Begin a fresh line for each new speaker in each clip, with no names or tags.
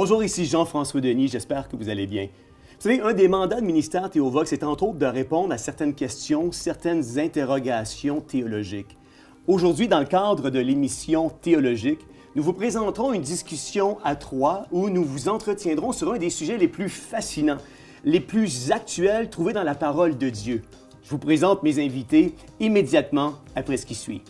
Bonjour, ici Jean-François Denis, j'espère que vous allez bien. Vous savez, un des mandats de ministère Théovox est entre autres de répondre à certaines questions, certaines interrogations théologiques. Aujourd'hui, dans le cadre de l'émission théologique, nous vous présenterons une discussion à trois où nous vous entretiendrons sur un des sujets les plus fascinants, les plus actuels trouvés dans la parole de Dieu. Je vous présente mes invités immédiatement après ce qui suit.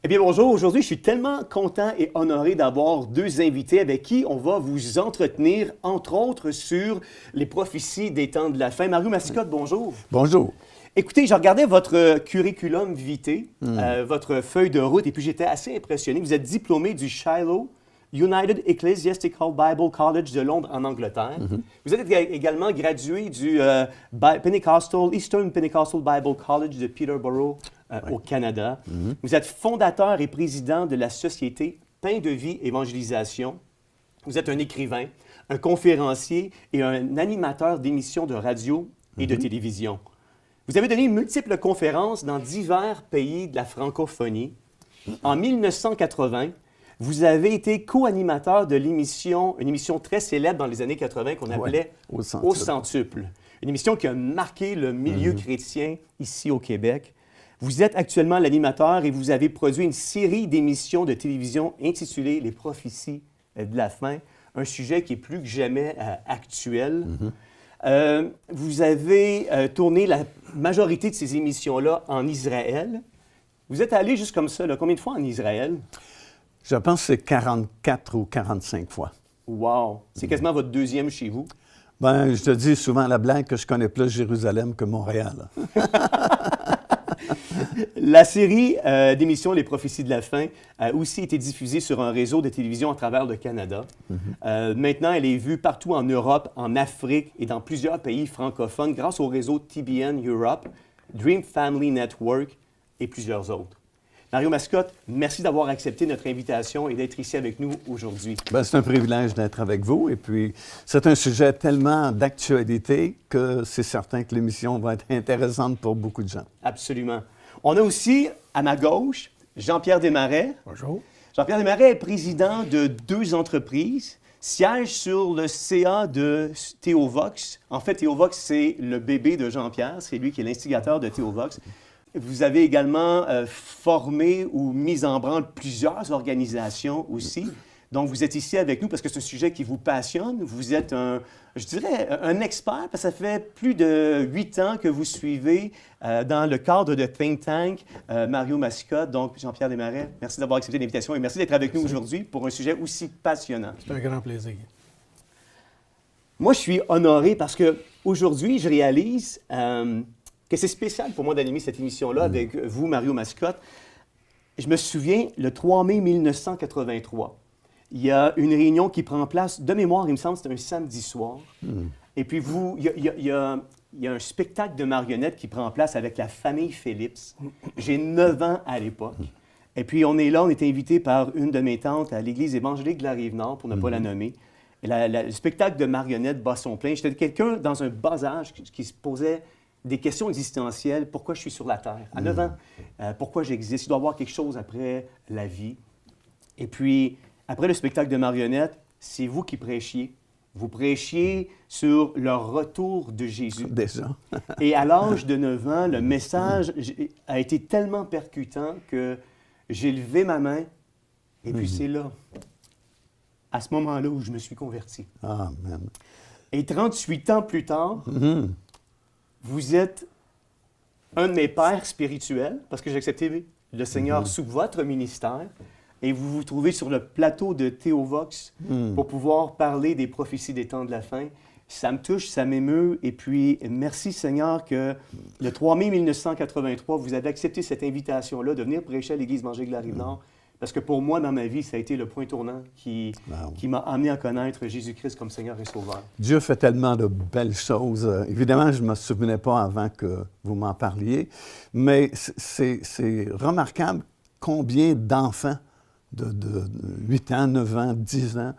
Eh bien, bonjour. Aujourd'hui, je suis tellement content et honoré d'avoir deux invités avec qui on va vous entretenir, entre autres, sur les prophéties des temps de la fin. Mario Mascotte, bonjour.
Bonjour.
Écoutez, je regardais votre curriculum vitae, votre feuille de route, et puis j'étais assez impressionné. Vous êtes diplômé du Shiloh United Ecclesiastical Bible College de Londres, en Angleterre. Vous êtes également gradué du Eastern Pentecostal Bible College de Peterborough, au Canada. Vous êtes fondateur et président de la société Pain de Vie Évangélisation. Vous êtes un écrivain, un conférencier et un animateur d'émissions de radio et de télévision. Vous avez donné multiples conférences dans divers pays de la francophonie. En 1980, vous avez été co-animateur de l'émission, une émission très célèbre dans les années 80 qu'on appelait Au Centuple. Une émission qui a marqué le milieu chrétien ici au Québec. Vous êtes actuellement l'animateur et vous avez produit une série d'émissions de télévision intitulée Les prophéties de la fin, un sujet qui est plus que jamais actuel. Vous avez tourné la majorité de ces émissions-là en Israël. Vous êtes allé juste comme ça, là, combien de fois en Israël?
Je pense que c'est 44 ou 45 fois.
Wow! C'est quasiment votre deuxième chez vous.
Ben, je te dis souvent la blague que je connais plus Jérusalem que Montréal.
La série d'émissions Les prophéties de la fin a aussi été diffusée sur un réseau de télévision à travers le Canada. Maintenant, elle est vue partout en Europe, en Afrique et dans plusieurs pays francophones grâce au réseau TBN Europe, Dream Family Network et plusieurs autres. Mario Mascotte, merci d'avoir accepté notre invitation et d'être ici avec nous aujourd'hui.
Ben, c'est un privilège d'être avec vous et puis c'est un sujet tellement d'actualité que c'est certain que l'émission va être intéressante pour beaucoup de gens.
Absolument. On a aussi, à ma gauche, Jean-Pierre Desmarais.
Bonjour.
Jean-Pierre Desmarais est président de deux entreprises, siège sur le CA de Théovox. En fait, Théovox, c'est le bébé de Jean-Pierre. C'est lui qui est l'instigateur de Théovox. Vous avez également formé ou mis en branle plusieurs organisations aussi. Donc, vous êtes ici avec nous parce que c'est un sujet qui vous passionne. Vous êtes je dirais, un expert, parce que ça fait plus de 8 ans que vous suivez dans le cadre de Think Tank Mario Mascotte. Donc, Jean-Pierre Desmarais, merci d'avoir accepté l'invitation et merci d'être avec nous aujourd'hui pour un sujet aussi passionnant.
C'est un grand plaisir.
Moi, je suis honoré parce qu'aujourd'hui, je réalise que c'est spécial pour moi d'animer cette émission-là avec vous, Mario Mascotte. Je me souviens, le 3 mai 1983, il y a une réunion qui prend place, de mémoire, il me semble, c'est un samedi soir. Et puis, il y a un spectacle de marionnettes qui prend place avec la famille Phillips. J'ai 9 ans à l'époque. Et puis, on est là, on est invité par une de mes tantes à l'Église évangélique de la Rive-Nord, pour ne pas la nommer. Et le spectacle de marionnettes bat son plein. J'étais quelqu'un dans un bas âge qui se posait des questions existentielles. Pourquoi je suis sur la Terre? À 9 ans, pourquoi j'existe? Il doit y avoir quelque chose après la vie. Et puis, après le spectacle de marionnettes, c'est vous qui prêchiez. Vous prêchiez sur le retour de Jésus.
Déjà.
Et à l'âge de 9 ans, le message a été tellement percutant que j'ai levé ma main et puis c'est là, à ce moment-là, où je me suis converti.
Amen.
Et 38 ans plus tard, vous êtes un de mes pères spirituels, parce que j'ai accepté le Seigneur sous votre ministère, et vous vous trouvez sur le plateau de Théovox pour pouvoir parler des prophéties des temps de la fin. Ça me touche, ça m'émeut, et puis merci Seigneur que le 3 mai 1983, vous avez accepté cette invitation-là de venir prêcher à l'Église évangélique de la Rive-Nord. Parce que pour moi, dans ma vie, ça a été le point tournant qui m'a amené à connaître Jésus-Christ comme Seigneur et Sauveur.
Dieu fait tellement de belles choses. Évidemment, je ne me souvenais pas avant que vous m'en parliez, mais c'est remarquable combien d'enfants de 8 ans, 9 ans, 10 ans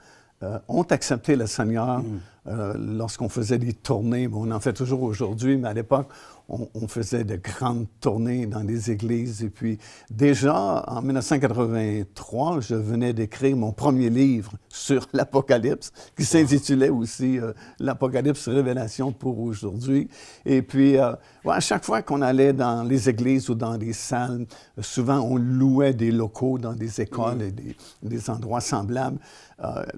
ont accepté le Seigneur lorsqu'on faisait des tournées. On en fait toujours aujourd'hui, mais à l'époque, on faisait de grandes tournées dans des églises. Et puis, déjà, en 1983, je venais d'écrire mon premier livre sur l'Apocalypse, qui s'intitulait aussi L'Apocalypse, Révélation pour aujourd'hui. Et puis, à chaque fois qu'on allait dans les églises ou dans des salles, souvent on louait des locaux dans des écoles et des endroits semblables.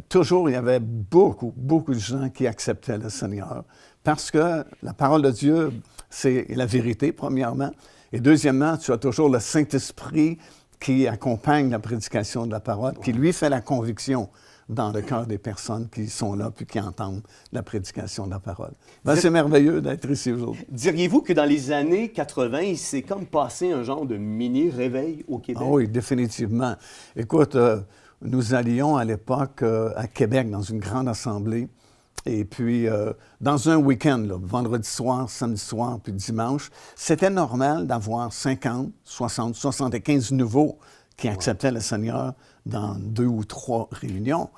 Toujours, il y avait beaucoup de gens qui acceptaient le Seigneur parce que la parole de Dieu, c'est la vérité, premièrement. Et deuxièmement, tu as toujours le Saint-Esprit qui accompagne la prédication de la parole, qui lui fait la conviction dans le cœur des personnes qui sont là puis qui entendent la prédication de la parole. C'est merveilleux d'être ici aujourd'hui.
Diriez-vous que dans les années 80, il s'est comme passé un genre de mini-réveil au Québec?
Ah oui, définitivement. Écoute, nous allions à l'époque à Québec dans une grande assemblée. Et puis, dans un week-end, là, vendredi soir, samedi soir, puis dimanche, c'était normal d'avoir 50, 60, 75 nouveaux qui acceptaient le Seigneur dans 2 ou 3 réunions.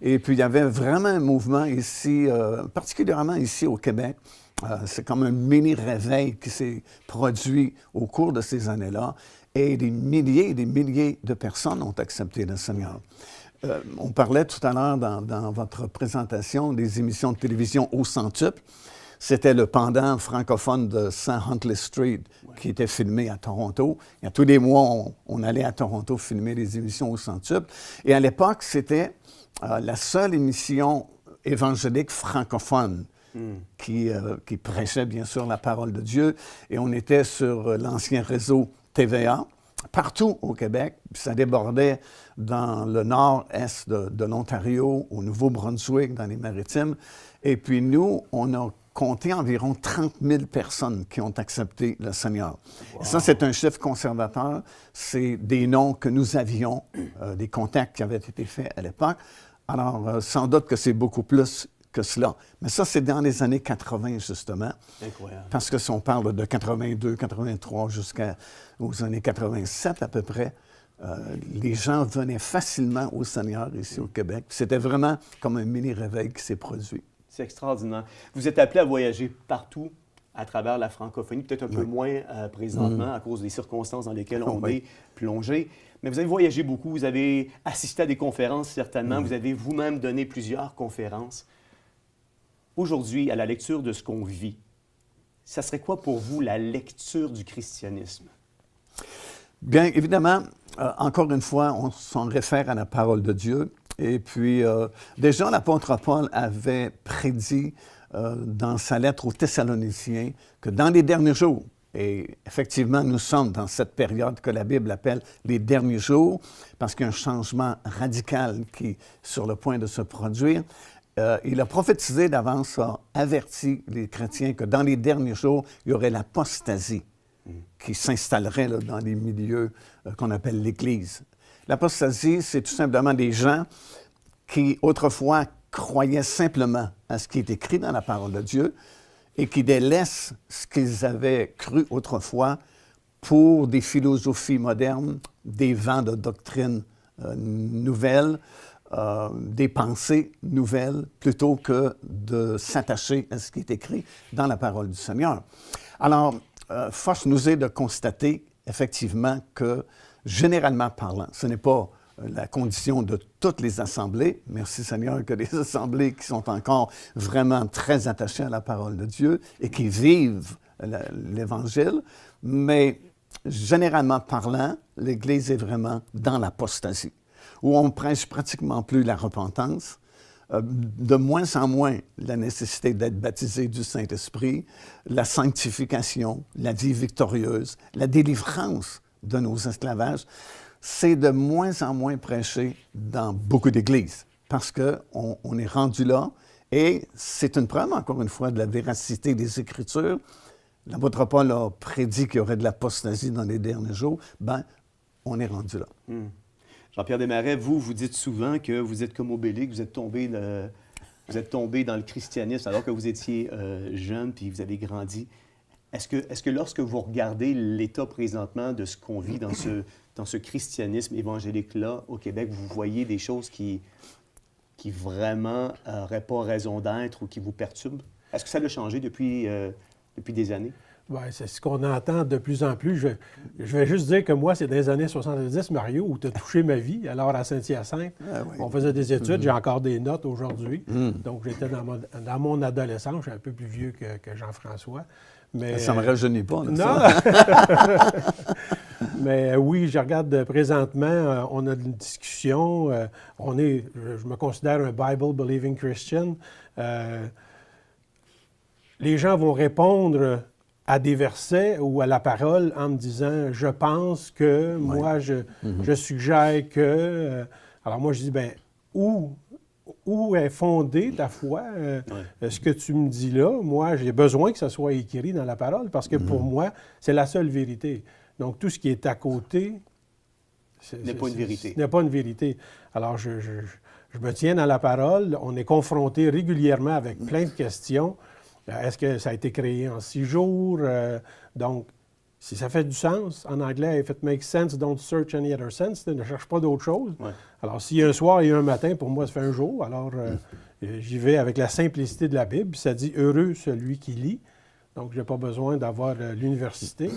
Et puis, il y avait vraiment un mouvement ici, particulièrement ici au Québec. C'est comme un mini-réveil qui s'est produit au cours de ces années-là. Et des milliers et des milliers de personnes ont accepté le Seigneur. On parlait tout à l'heure dans votre présentation des émissions de télévision au centuple. C'était le pendant francophone de St. Huntley Street qui était filmé à Toronto. Et tous les mois, on allait à Toronto filmer des émissions au centuple. Et à l'époque, c'était la seule émission évangélique francophone qui prêchait bien sûr la parole de Dieu. Et on était sur l'ancien réseau TVA. Partout au Québec, puis ça débordait dans le nord-est de l'Ontario, au Nouveau-Brunswick, dans les Maritimes. Et puis nous, on a compté environ 30 000 personnes qui ont accepté le Seigneur. Wow. Et ça, c'est un chiffre conservateur. C'est des noms que nous avions, des contacts qui avaient été faits à l'époque. Alors, sans doute que c'est beaucoup plus que cela. Mais ça, c'est dans les années 80, justement.
Incroyable.
Parce que si on parle de 82, 83 jusqu'aux années 87 à peu près, les gens venaient facilement au Seigneur ici au Québec. C'était vraiment comme un mini-réveil qui s'est produit.
C'est extraordinaire. Vous êtes appelé à voyager partout à travers la francophonie, peut-être un peu moins présentement à cause des circonstances dans lesquelles on est plongé. Mais vous avez voyagé beaucoup, vous avez assisté à des conférences certainement, vous avez vous-même donné plusieurs conférences. Aujourd'hui, à la lecture de ce qu'on vit, ça serait quoi pour vous la lecture du christianisme?
Bien, évidemment, encore une fois, on s'en réfère à la parole de Dieu. Et puis, déjà, l'apôtre Paul avait prédit dans sa lettre aux Thessaloniciens que dans les derniers jours, et effectivement, nous sommes dans cette période que la Bible appelle les derniers jours, parce qu'il y a un changement radical qui est sur le point de se produire. Il a prophétisé d'avance, a averti les chrétiens que dans les derniers jours, il y aurait l'apostasie qui s'installerait là, dans les milieux qu'on appelle l'Église. L'apostasie, c'est tout simplement des gens qui, autrefois, croyaient simplement à ce qui est écrit dans la parole de Dieu et qui délaissent ce qu'ils avaient cru autrefois pour des philosophies modernes, des vents de doctrine nouvelles, des pensées nouvelles, plutôt que de s'attacher à ce qui est écrit dans la parole du Seigneur. Alors, force nous est de constater, effectivement, que, généralement parlant, ce n'est pas la condition de toutes les assemblées, merci Seigneur, que les assemblées qui sont encore vraiment très attachées à la parole de Dieu et qui vivent l'Évangile, mais généralement parlant, l'Église est vraiment dans l'apostasie, où on ne prêche pratiquement plus la repentance, de moins en moins la nécessité d'être baptisé du Saint-Esprit, la sanctification, la vie victorieuse, la délivrance de nos esclavages. C'est de moins en moins prêché dans beaucoup d'églises parce qu'on est rendu là et c'est une preuve, encore une fois, de la véracité des Écritures. L'apôtre Paul a prédit qu'il y aurait de l'apostasie dans les derniers jours. Bien, on est rendu là.
Jean-Pierre Desmarais, vous dites souvent que vous êtes comme Obélix, vous êtes tombé dans le christianisme alors que vous étiez jeune puis vous avez grandi. Est-ce que lorsque vous regardez l'état présentement de ce qu'on vit dans ce christianisme évangélique-là au Québec, vous voyez des choses qui qui vraiment n'auraient pas raison d'être ou qui vous perturbent? Est-ce que ça a changé depuis des années?
Oui, c'est ce qu'on entend de plus en plus. Je vais juste dire que moi, c'est dans les années 70, Mario, où tu as touché ma vie. Alors, à Saint-Hyacinthe, on faisait des études. J'ai encore des notes aujourd'hui. Donc, j'étais dans mon adolescence. Je suis un peu plus vieux que Jean-François. Mais,
ça ne me rajeunit pas. Là,
non! Mais oui, je regarde présentement, on a une discussion. Je me considère un Bible-believing Christian. Les gens vont répondre à des versets ou à la parole en me disant « je pense que, moi, je suggère que... Alors moi, je dis « bien, où est fondée ta foi? Ce que tu me dis là, moi, j'ai besoin que ça soit écrit dans la parole parce que pour moi, c'est la seule vérité. Donc, tout ce qui est à côté...
n'est pas une vérité.
N'est pas une vérité. Alors, je me tiens dans la parole. On est confronté régulièrement avec plein de questions. Est-ce que ça a été créé en 6 jours? Donc, si ça fait du sens, en anglais, if it makes sense, don't search any other sense. Ne cherche pas d'autre chose. Ouais. Alors, s'il y a un soir et un matin, pour moi, ça fait un jour. Alors, j'y vais avec la simplicité de la Bible. Ça dit « Heureux celui qui lit ». Donc, je n'ai pas besoin d'avoir l'université.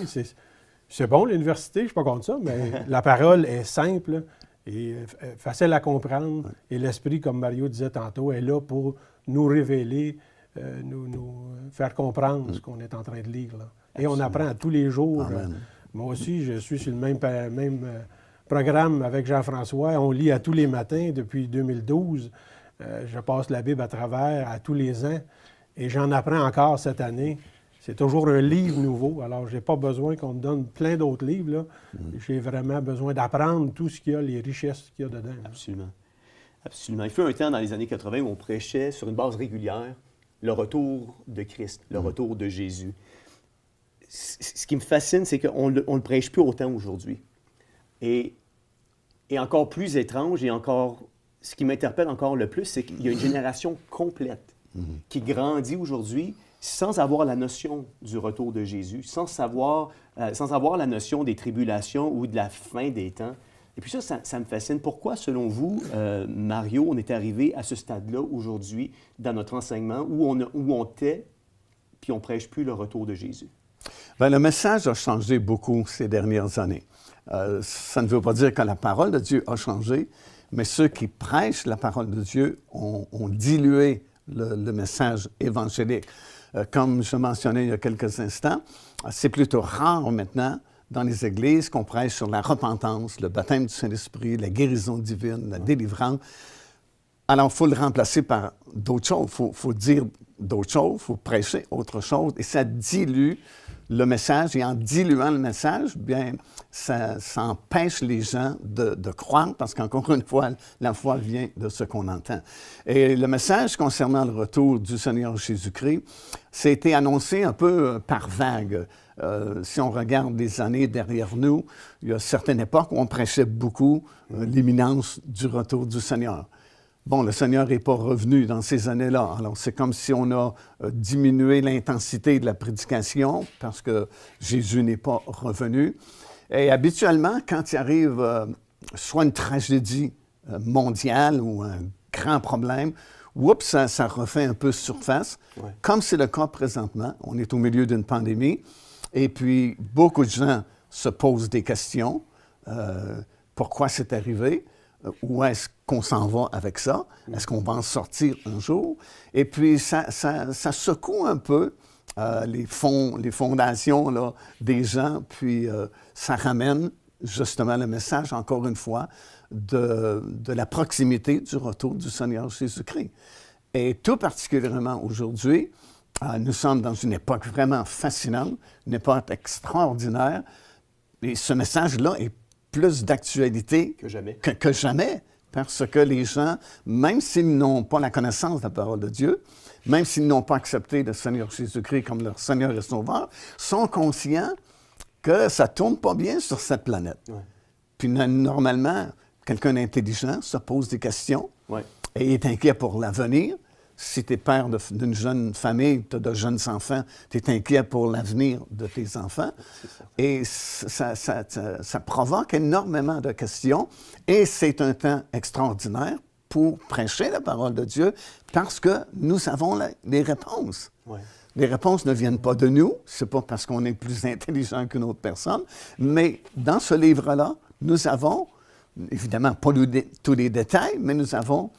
C'est bon, l'université, je ne suis pas contre ça, mais la parole est simple et facile à comprendre. Et l'Esprit, comme Mario disait tantôt, est là pour nous révéler, nous faire comprendre ce qu'on est en train de lire. Là. Et on apprend tous les jours. Moi aussi, je suis sur le même programme avec Jean-François. On lit à tous les matins depuis 2012. Je passe la Bible à travers à tous les ans. Et j'en apprends encore cette année. C'est toujours un livre nouveau. Alors, je n'ai pas besoin qu'on me donne plein d'autres livres. Là. J'ai vraiment besoin d'apprendre tout ce qu'il y a, les richesses qu'il y a dedans. Là.
Absolument. Absolument. Il fut un temps dans les années 80 où on prêchait sur une base régulière le retour de Christ, le retour de Jésus. Ce qui me fascine, c'est qu'on ne le prêche plus autant aujourd'hui. Et encore plus étrange, et encore, ce qui m'interpelle encore le plus, c'est qu'il y a une génération complète qui grandit aujourd'hui sans avoir la notion du retour de Jésus, sans avoir la notion des tribulations ou de la fin des temps. Et puis ça me fascine. Pourquoi, selon vous, Mario, on est arrivé à ce stade-là aujourd'hui dans notre enseignement où on tait, puis on ne prêche plus le retour de Jésus?
Bien, le message a changé beaucoup ces dernières années. Ça ne veut pas dire que la parole de Dieu a changé, mais ceux qui prêchent la parole de Dieu ont dilué le message évangélique. Comme je mentionnais il y a quelques instants, c'est plutôt rare maintenant dans les églises qu'on prêche sur la repentance, le baptême du Saint-Esprit, la guérison divine, la délivrance. Alors, il faut le remplacer par d'autres choses. Il faut dire d'autres choses, il faut prêcher autre chose, et ça dilue le message. Et en diluant le message, bien, ça empêche les gens de croire, parce qu'encore une fois, la foi vient de ce qu'on entend. Et le message concernant le retour du Seigneur Jésus-Christ, ça a été annoncé un peu par vague. Si on regarde les années derrière nous, il y a certaines époques où on prêchait beaucoup l'imminence du retour du Seigneur. Bon, le Seigneur n'est pas revenu dans ces années-là. Alors, c'est comme si on a diminué l'intensité de la prédication parce que Jésus n'est pas revenu. Et habituellement, quand il arrive soit une tragédie mondiale ou un grand problème, oups, ça refait un peu surface, comme c'est le cas présentement. On est au milieu d'une pandémie et puis beaucoup de gens se posent des questions. Pourquoi c'est arrivé? Où est-ce qu'on s'en va avec ça? Est-ce qu'on va en sortir un jour? Et puis, ça secoue un peu les fondations là, des gens, puis ça ramène justement le message, encore une fois, de la proximité du retour du Seigneur Jésus-Christ. Et tout particulièrement aujourd'hui, nous sommes dans une époque vraiment fascinante, une époque extraordinaire, et ce message-là est plus d'actualité que jamais, parce que les gens, même s'ils n'ont pas la connaissance de la parole de Dieu, même s'ils n'ont pas accepté le Seigneur Jésus-Christ comme leur Seigneur et Sauveur, sont conscients que ça ne tourne pas bien sur cette planète. Ouais. Puis normalement, quelqu'un d'intelligent se pose des questions et est inquiet pour l'avenir. Si tu es père d'une jeune famille, tu as de jeunes enfants, tu es inquiet pour l'avenir de tes enfants. Et ça provoque énormément de questions. Et c'est un temps extraordinaire pour prêcher la parole de Dieu parce que nous avons les réponses.
Ouais.
Les réponses ne viennent pas de nous, c'est pas parce qu'on est plus intelligent qu'une autre personne, mais dans ce livre-là, nous avons, évidemment, pas tous les détails, mais nous avons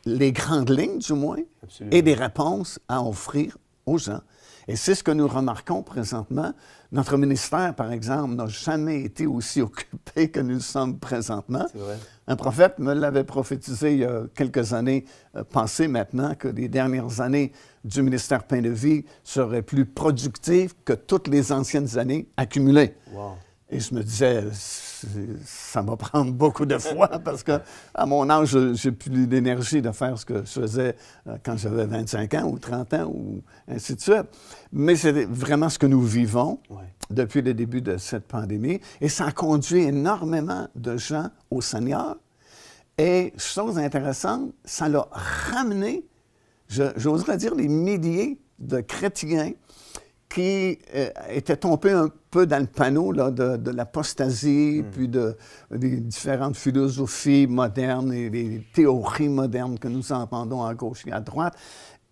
les grandes lignes, du moins,
Absolument.
et des réponses à offrir aux gens. Et c'est ce que nous remarquons présentement. Notre ministère, par exemple, n'a jamais été aussi occupé que nous sommes présentement.
C'est vrai.
Un prophète me l'avait prophétisé il y a quelques années passées maintenant, que les dernières années du ministère Pain de Vie seraient plus productives que toutes les anciennes années accumulées.
Wow.
Et je me disais, ça va prendre beaucoup de foi parce que à mon âge, j'ai plus d'énergie de faire ce que je faisais quand j'avais 25 ans ou 30 ans ou ainsi de suite. Mais c'est vraiment ce que nous vivons depuis le début de cette pandémie. Et ça a conduit énormément de gens au Seigneur. Et chose intéressante, ça l'a ramené, j'oserais dire, des milliers de chrétiens qui étaient tombés un peu dans le panneau là, de l'apostasie, puis des différentes philosophies modernes et des théories modernes que nous entendons à gauche et à droite,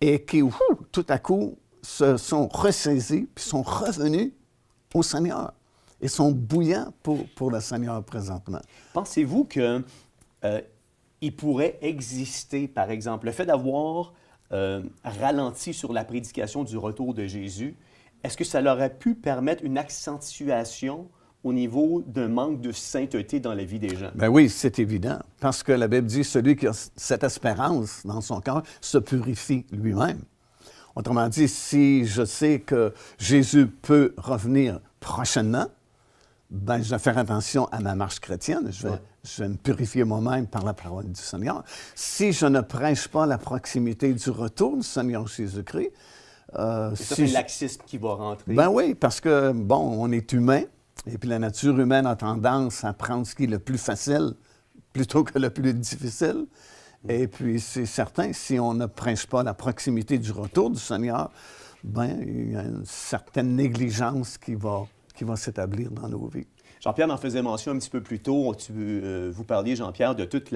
et qui, tout à coup, se sont ressaisis, puis sont revenus au Seigneur, et sont bouillants pour le Seigneur présentement.
Pensez-vous que il pourrait exister, par exemple, le fait d'avoir ralenti sur la prédication du retour de Jésus, est-ce que ça leur aurait pu permettre une accentuation au niveau d'un manque de sainteté dans la vie des gens?
Ben oui, c'est évident, parce que la Bible dit, celui qui a cette espérance dans son cœur se purifie lui-même. Autrement dit, si je sais que Jésus peut revenir prochainement, ben je vais faire attention à ma marche chrétienne, je vais me purifier moi-même par la parole du Seigneur. Si je ne prêche pas la proximité du retour du Seigneur Jésus-Christ,
c'est le laxisme qui va rentrer.
Ben oui, parce que, bon, on est humain, et puis la nature humaine a tendance à prendre ce qui est le plus facile plutôt que le plus difficile. Et puis, c'est certain, si on ne prêche pas la proximité du retour du Seigneur, ben il y a une certaine négligence qui va s'établir dans nos vies.
Jean-Pierre en faisait mention un petit peu plus tôt. Vous parliez, Jean-Pierre, de toute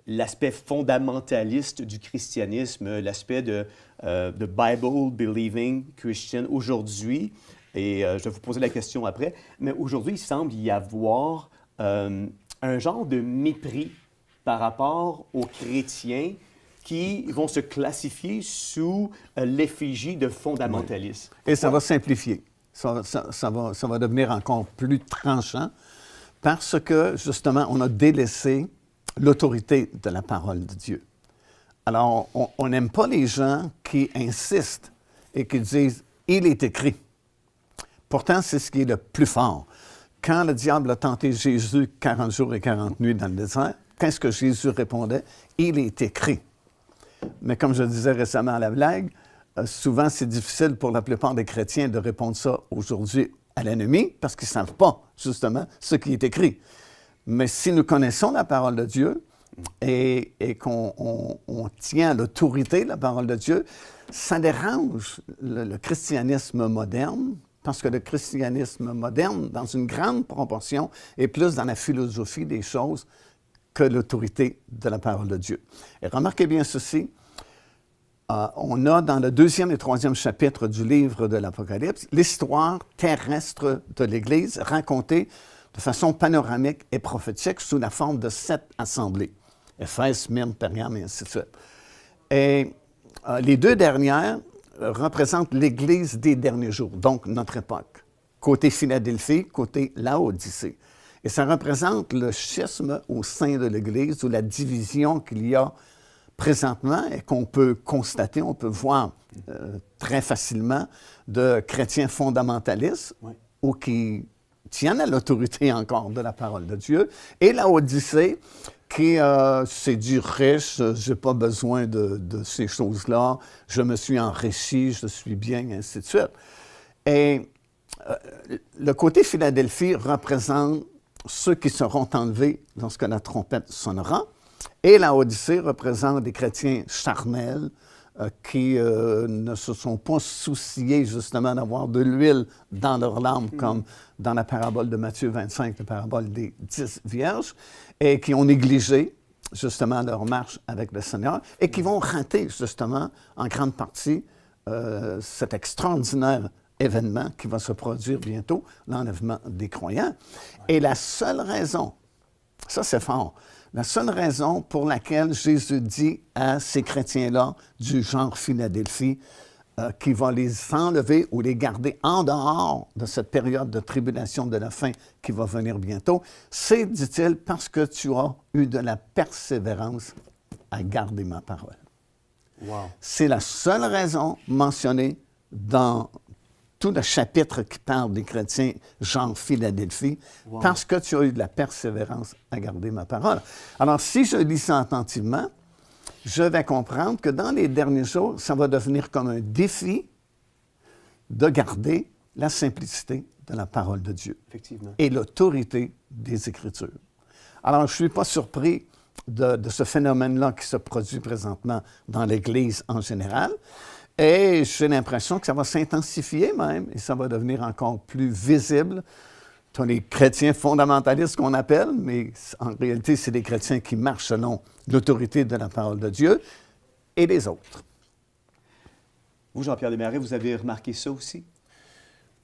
l'aspect fondamentaliste du christianisme, l'aspect de Bible-believing Christian aujourd'hui. Et je vais vous poser la question après. Mais aujourd'hui, il semble y avoir un genre de mépris par rapport aux chrétiens qui vont se classifier sous l'effigie de fondamentalistes.
Et ça va simplifier. Ça va devenir encore plus tranchant parce que, justement, on a délaissé l'autorité de la parole de Dieu. Alors, on n'aime pas les gens qui insistent et qui disent « il est écrit ». Pourtant, c'est ce qui est le plus fort. Quand le diable a tenté Jésus 40 jours et 40 nuits dans le désert, qu'est-ce que Jésus répondait? « Il est écrit ». Mais comme je disais récemment à la blague, souvent c'est difficile pour la plupart des chrétiens de répondre ça aujourd'hui à l'ennemi parce qu'ils ne savent pas, justement, ce qui est écrit. Mais si nous connaissons la parole de Dieu et qu'on tient l'autorité de la parole de Dieu, ça dérange le christianisme moderne, parce que le christianisme moderne, dans une grande proportion, est plus dans la philosophie des choses que l'autorité de la parole de Dieu. Et remarquez bien ceci, on a dans le 2e et 3e chapitre du livre de l'Apocalypse l'histoire terrestre de l'Église racontée de façon panoramique et prophétique sous la forme de 7 assemblées. Éphèse, Smyrne, Pergame, et ainsi de suite. Et les 2 dernières représentent l'Église des derniers jours, donc notre époque. Côté Philadelphie, côté Laodicée. Et ça représente le schisme au sein de l'Église ou la division qu'il y a présentement et qu'on peut constater, on peut voir très facilement de chrétiens fondamentalistes ou qui tiennent à l'autorité encore de la parole de Dieu, et la Odyssée qui s'est dit riche, je n'ai pas besoin de ces choses-là, je me suis enrichi, je suis bien, et ainsi de suite. Et le côté Philadelphie représente ceux qui seront enlevés lorsque la trompette sonnera, et la Odyssée représente des chrétiens charnels qui ne se sont pas souciés justement d'avoir de l'huile dans leur lampe, comme dans la parabole de Matthieu 25, la parabole des 10 vierges, et qui ont négligé justement leur marche avec le Seigneur et qui vont rater justement en grande partie cet extraordinaire événement qui va se produire bientôt, l'enlèvement des croyants. Et la seule raison, ça c'est fort, la seule raison pour laquelle Jésus dit à ces chrétiens-là du genre Philadelphie qu'il va les enlever ou les garder en dehors de cette période de tribulation de la fin qui va venir bientôt, c'est, dit-il, parce que tu as eu de la persévérance à garder ma parole.
Wow.
C'est la seule raison mentionnée dans tout le chapitre qui parle des chrétiens genre Philadelphie, parce que tu as eu de la persévérance à garder ma parole. Alors, si je lis ça attentivement, je vais comprendre que dans les derniers jours, ça va devenir comme un défi de garder la simplicité de la parole de Dieu.
Effectivement.
Et l'autorité des Écritures. Alors, je ne suis pas surpris de ce phénomène-là qui se produit présentement dans l'Église en général. Et j'ai l'impression que ça va s'intensifier même, et ça va devenir encore plus visible. Tu as les chrétiens fondamentalistes qu'on appelle, mais en réalité, c'est des chrétiens qui marchent selon l'autorité de la parole de Dieu, et les autres.
Vous, Jean-Pierre Desmarais, vous avez remarqué ça aussi?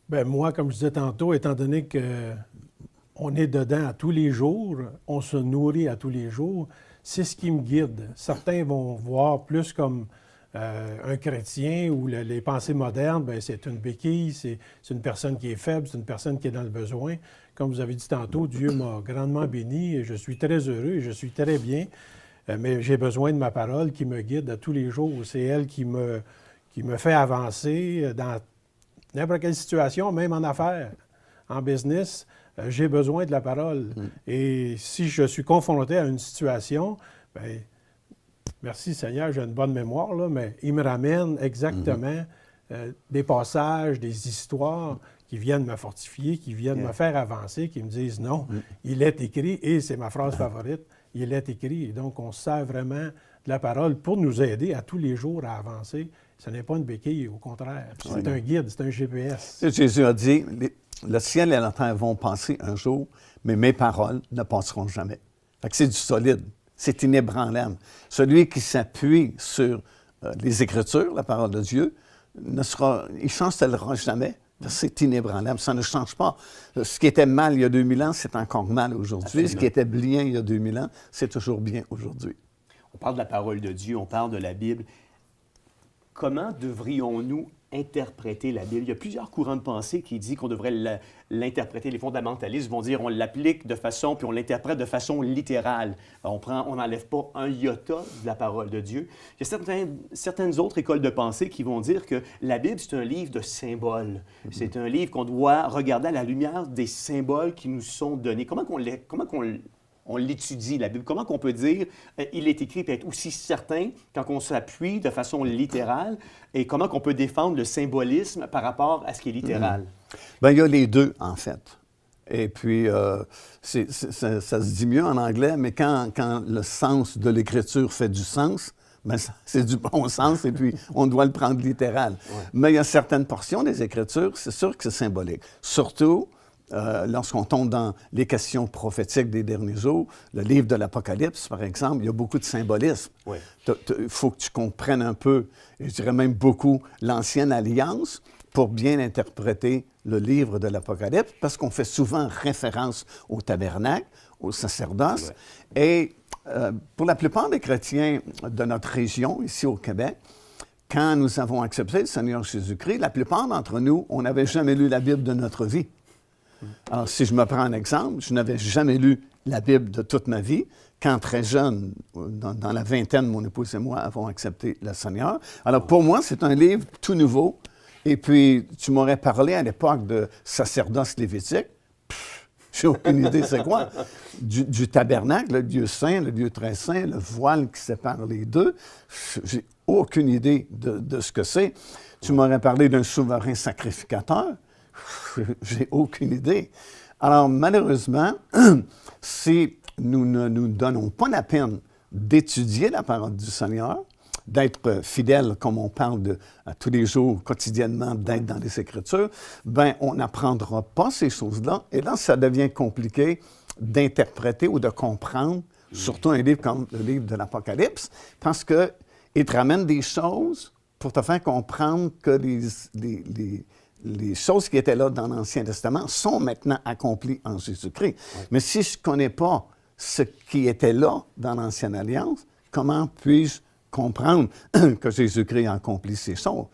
Bien, moi, comme je disais tantôt, étant donné qu'on est dedans à tous les jours, on se nourrit à tous les jours, c'est ce qui me guide. Certains vont voir plus comme un chrétien où les pensées modernes, bien, c'est une béquille, c'est une personne qui est faible, c'est une personne qui est dans le besoin. Comme vous avez dit tantôt, Dieu m'a grandement béni et je suis très heureux et je suis très bien, mais j'ai besoin de ma parole qui me guide à tous les jours. C'est elle qui me fait avancer dans n'importe quelle situation, même en affaires, en business. J'ai besoin de la parole. Et si je suis confronté à une situation, bien, merci Seigneur, j'ai une bonne mémoire, là, mais il me ramène exactement des passages, des histoires qui viennent me fortifier, qui viennent me faire avancer, qui me disent non, il est écrit, et c'est ma phrase favorite, il est écrit. Et donc, on se sert vraiment de la parole pour nous aider à tous les jours à avancer. Ce n'est pas une béquille, au contraire. C'est un guide, c'est un GPS.
Jésus a dit, le ciel et la terre vont passer un jour, mais mes paroles ne passeront jamais. Fait que c'est du solide. C'est inébranlable. Celui qui s'appuie sur les Écritures, la parole de Dieu, il ne chancellera jamais. C'est inébranlable. Ça ne change pas. Ce qui était mal il y a 2000 ans, c'est encore mal aujourd'hui. Absolument. Ce qui était bien il y a 2000 ans, c'est toujours bien aujourd'hui.
On parle de la parole de Dieu, on parle de la Bible. Comment devrions-nous interpréter la Bible? Il y a plusieurs courants de pensée qui disent qu'on devrait l'interpréter. Les fondamentalistes vont dire on l'applique de façon, puis on l'interprète de façon littérale. On n'enlève pas un iota de la parole de Dieu. Il y a certaines autres écoles de pensée qui vont dire que la Bible, c'est un livre de symboles. C'est un livre qu'on doit regarder à la lumière des symboles qui nous sont donnés. Comment on l'étudie, la Bible? Comment qu'on peut dire il est écrit et être aussi certain quand on s'appuie de façon littérale et comment qu'on peut défendre le symbolisme par rapport à ce qui est littéral?
Bien, il y a les deux, en fait. Et puis, ça se dit mieux en anglais, mais quand le sens de l'Écriture fait du sens, bien, c'est du bon sens et puis on doit le prendre littéral. Ouais. Mais il y a certaines portions des Écritures, c'est sûr que c'est symbolique. Surtout, lorsqu'on tombe dans les questions prophétiques des derniers jours, le livre de l'Apocalypse, par exemple, il y a beaucoup de symbolisme.
Oui.
Il faut que tu comprennes un peu, et je dirais même beaucoup, l'Ancienne Alliance pour bien interpréter le livre de l'Apocalypse, parce qu'on fait souvent référence au tabernacle, au sacerdoce. Oui. Et pour la plupart des chrétiens de notre région, ici au Québec, quand nous avons accepté le Seigneur Jésus-Christ, la plupart d'entre nous, on n'avait jamais lu la Bible de notre vie. Alors, si je me prends un exemple, je n'avais jamais lu la Bible de toute ma vie. Quand très jeune, dans la vingtaine, mon épouse et moi avons accepté le Seigneur. Alors, pour moi, c'est un livre tout nouveau. Et puis, tu m'aurais parlé à l'époque de sacerdoce lévitique. J'ai aucune idée c'est quoi. Du tabernacle, le lieu saint, le lieu très saint, le voile qui sépare les deux. J'ai aucune idée de ce que c'est. Tu m'aurais parlé d'un souverain sacrificateur. J'ai aucune idée. Alors, malheureusement, si nous ne nous donnons pas la peine d'étudier la parole du Seigneur, d'être fidèles, comme on parle à tous les jours, quotidiennement, d'être dans les Écritures, bien, on n'apprendra pas ces choses-là. Et là, ça devient compliqué d'interpréter ou de comprendre surtout un livre comme le livre de l'Apocalypse, parce qu'il te ramène des choses pour te faire comprendre que les choses qui étaient là dans l'Ancien Testament sont maintenant accomplies en Jésus-Christ. Oui. Mais si je ne connais pas ce qui était là dans l'Ancienne Alliance, comment puis-je comprendre que Jésus-Christ a accompli ces choses?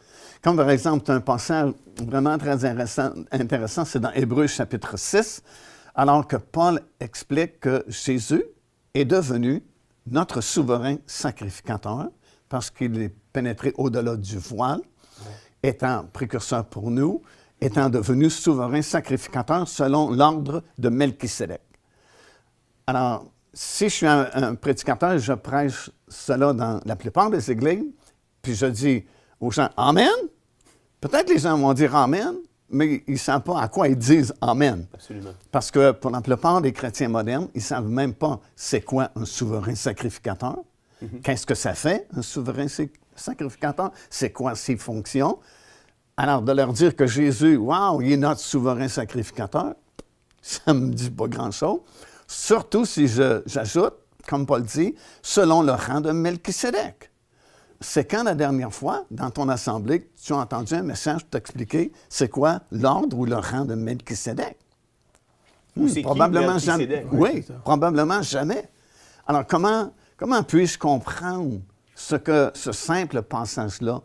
Comme par exemple, un passage vraiment très intéressant, c'est dans Hébreux chapitre 6, alors que Paul explique que Jésus est devenu notre souverain sacrificateur parce qu'il est pénétré au-delà du voile, étant précurseur pour nous, étant devenu souverain sacrificateur selon l'ordre de Melchisédek. Alors, si je suis un prédicateur, je prêche cela dans la plupart des églises, puis je dis aux gens « Amen », peut-être les gens vont dire « Amen », mais ils ne savent pas à quoi ils disent « Amen ». Absolument. Parce que pour la plupart des chrétiens modernes, ils ne savent même pas c'est quoi un souverain sacrificateur, qu'est-ce que ça fait, un souverain sacrificateur, c'est quoi ses fonctions. Alors, de leur dire que Jésus, wow, il est notre souverain sacrificateur, ça ne me dit pas grand-chose. Surtout si j'ajoute, comme Paul dit, selon le rang de Melchisédek. C'est quand la dernière fois, dans ton assemblée, tu as entendu un message t'expliquer c'est quoi l'ordre ou le rang de Melchisédek? Probablement jamais. Oui, probablement jamais. Alors, comment puis-je comprendre ce que ce simple passage-là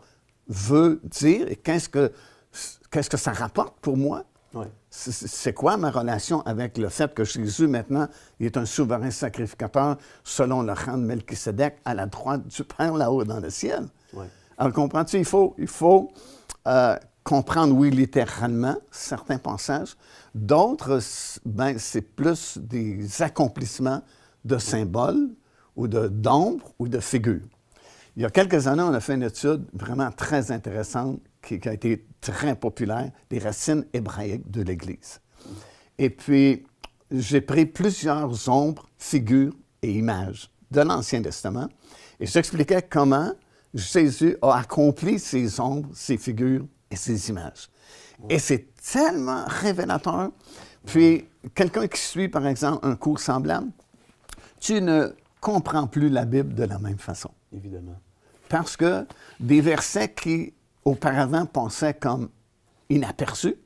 veut dire et qu'est-ce que ça rapporte pour moi? Oui. C'est quoi ma relation avec le fait que Jésus, maintenant, il est un souverain sacrificateur selon le rang de Melchisédek à la droite du Père là-haut dans le ciel? Oui. Alors, comprends-tu? Il faut comprendre, oui, littéralement, certains passages. D'autres, c'est plus des accomplissements de symboles ou d'ombres ou de figures. Il y a quelques années, on a fait une étude vraiment très intéressante qui a été très populaire, des racines hébraïques de l'Église. Et puis, j'ai pris plusieurs ombres, figures et images de l'Ancien Testament et j'expliquais comment Jésus a accompli ces ombres, ces figures et ces images. Et c'est tellement révélateur. Puis, quelqu'un qui suit, par exemple, un cours semblable, tu ne comprends plus la Bible de la même façon.
Évidemment.
Parce que des versets qui, auparavant, passaient comme inaperçus,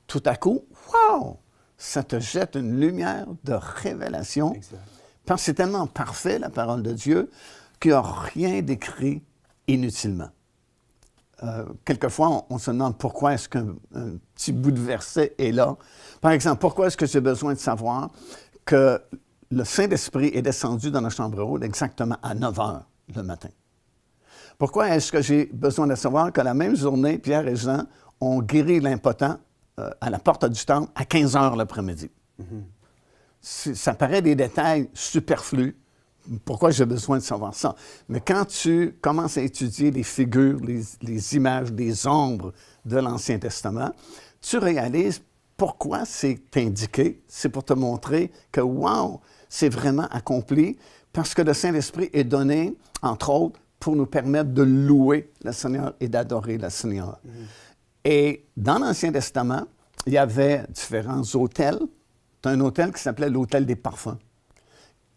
tout à coup, wow! Ça te jette une lumière de révélation. Exact. Parce que c'est tellement parfait, la parole de Dieu, qu'il n'y a rien d'écrit inutilement. Quelquefois, on se demande pourquoi est-ce qu'un petit bout de verset est là. Par exemple, pourquoi est-ce que j'ai besoin de savoir que le Saint-Esprit est descendu dans la chambre haute exactement à 9 heures le matin? Pourquoi est-ce que j'ai besoin de savoir que la même journée, Pierre et Jean ont guéri l'impotent à la porte du temple à 15 heures l'après-midi? Mm-hmm. Ça paraît des détails superflus. Pourquoi j'ai besoin de savoir ça? Mais quand tu commences à étudier les figures, les images, les ombres de l'Ancien Testament, tu réalises pourquoi c'est indiqué. C'est pour te montrer que, wow, c'est vraiment accompli parce que le Saint-Esprit est donné, entre autres, pour nous permettre de louer le Seigneur et d'adorer le Seigneur. Mm-hmm. Et dans l'Ancien Testament, il y avait différents autels. Tu as un autel qui s'appelait l'autel des parfums,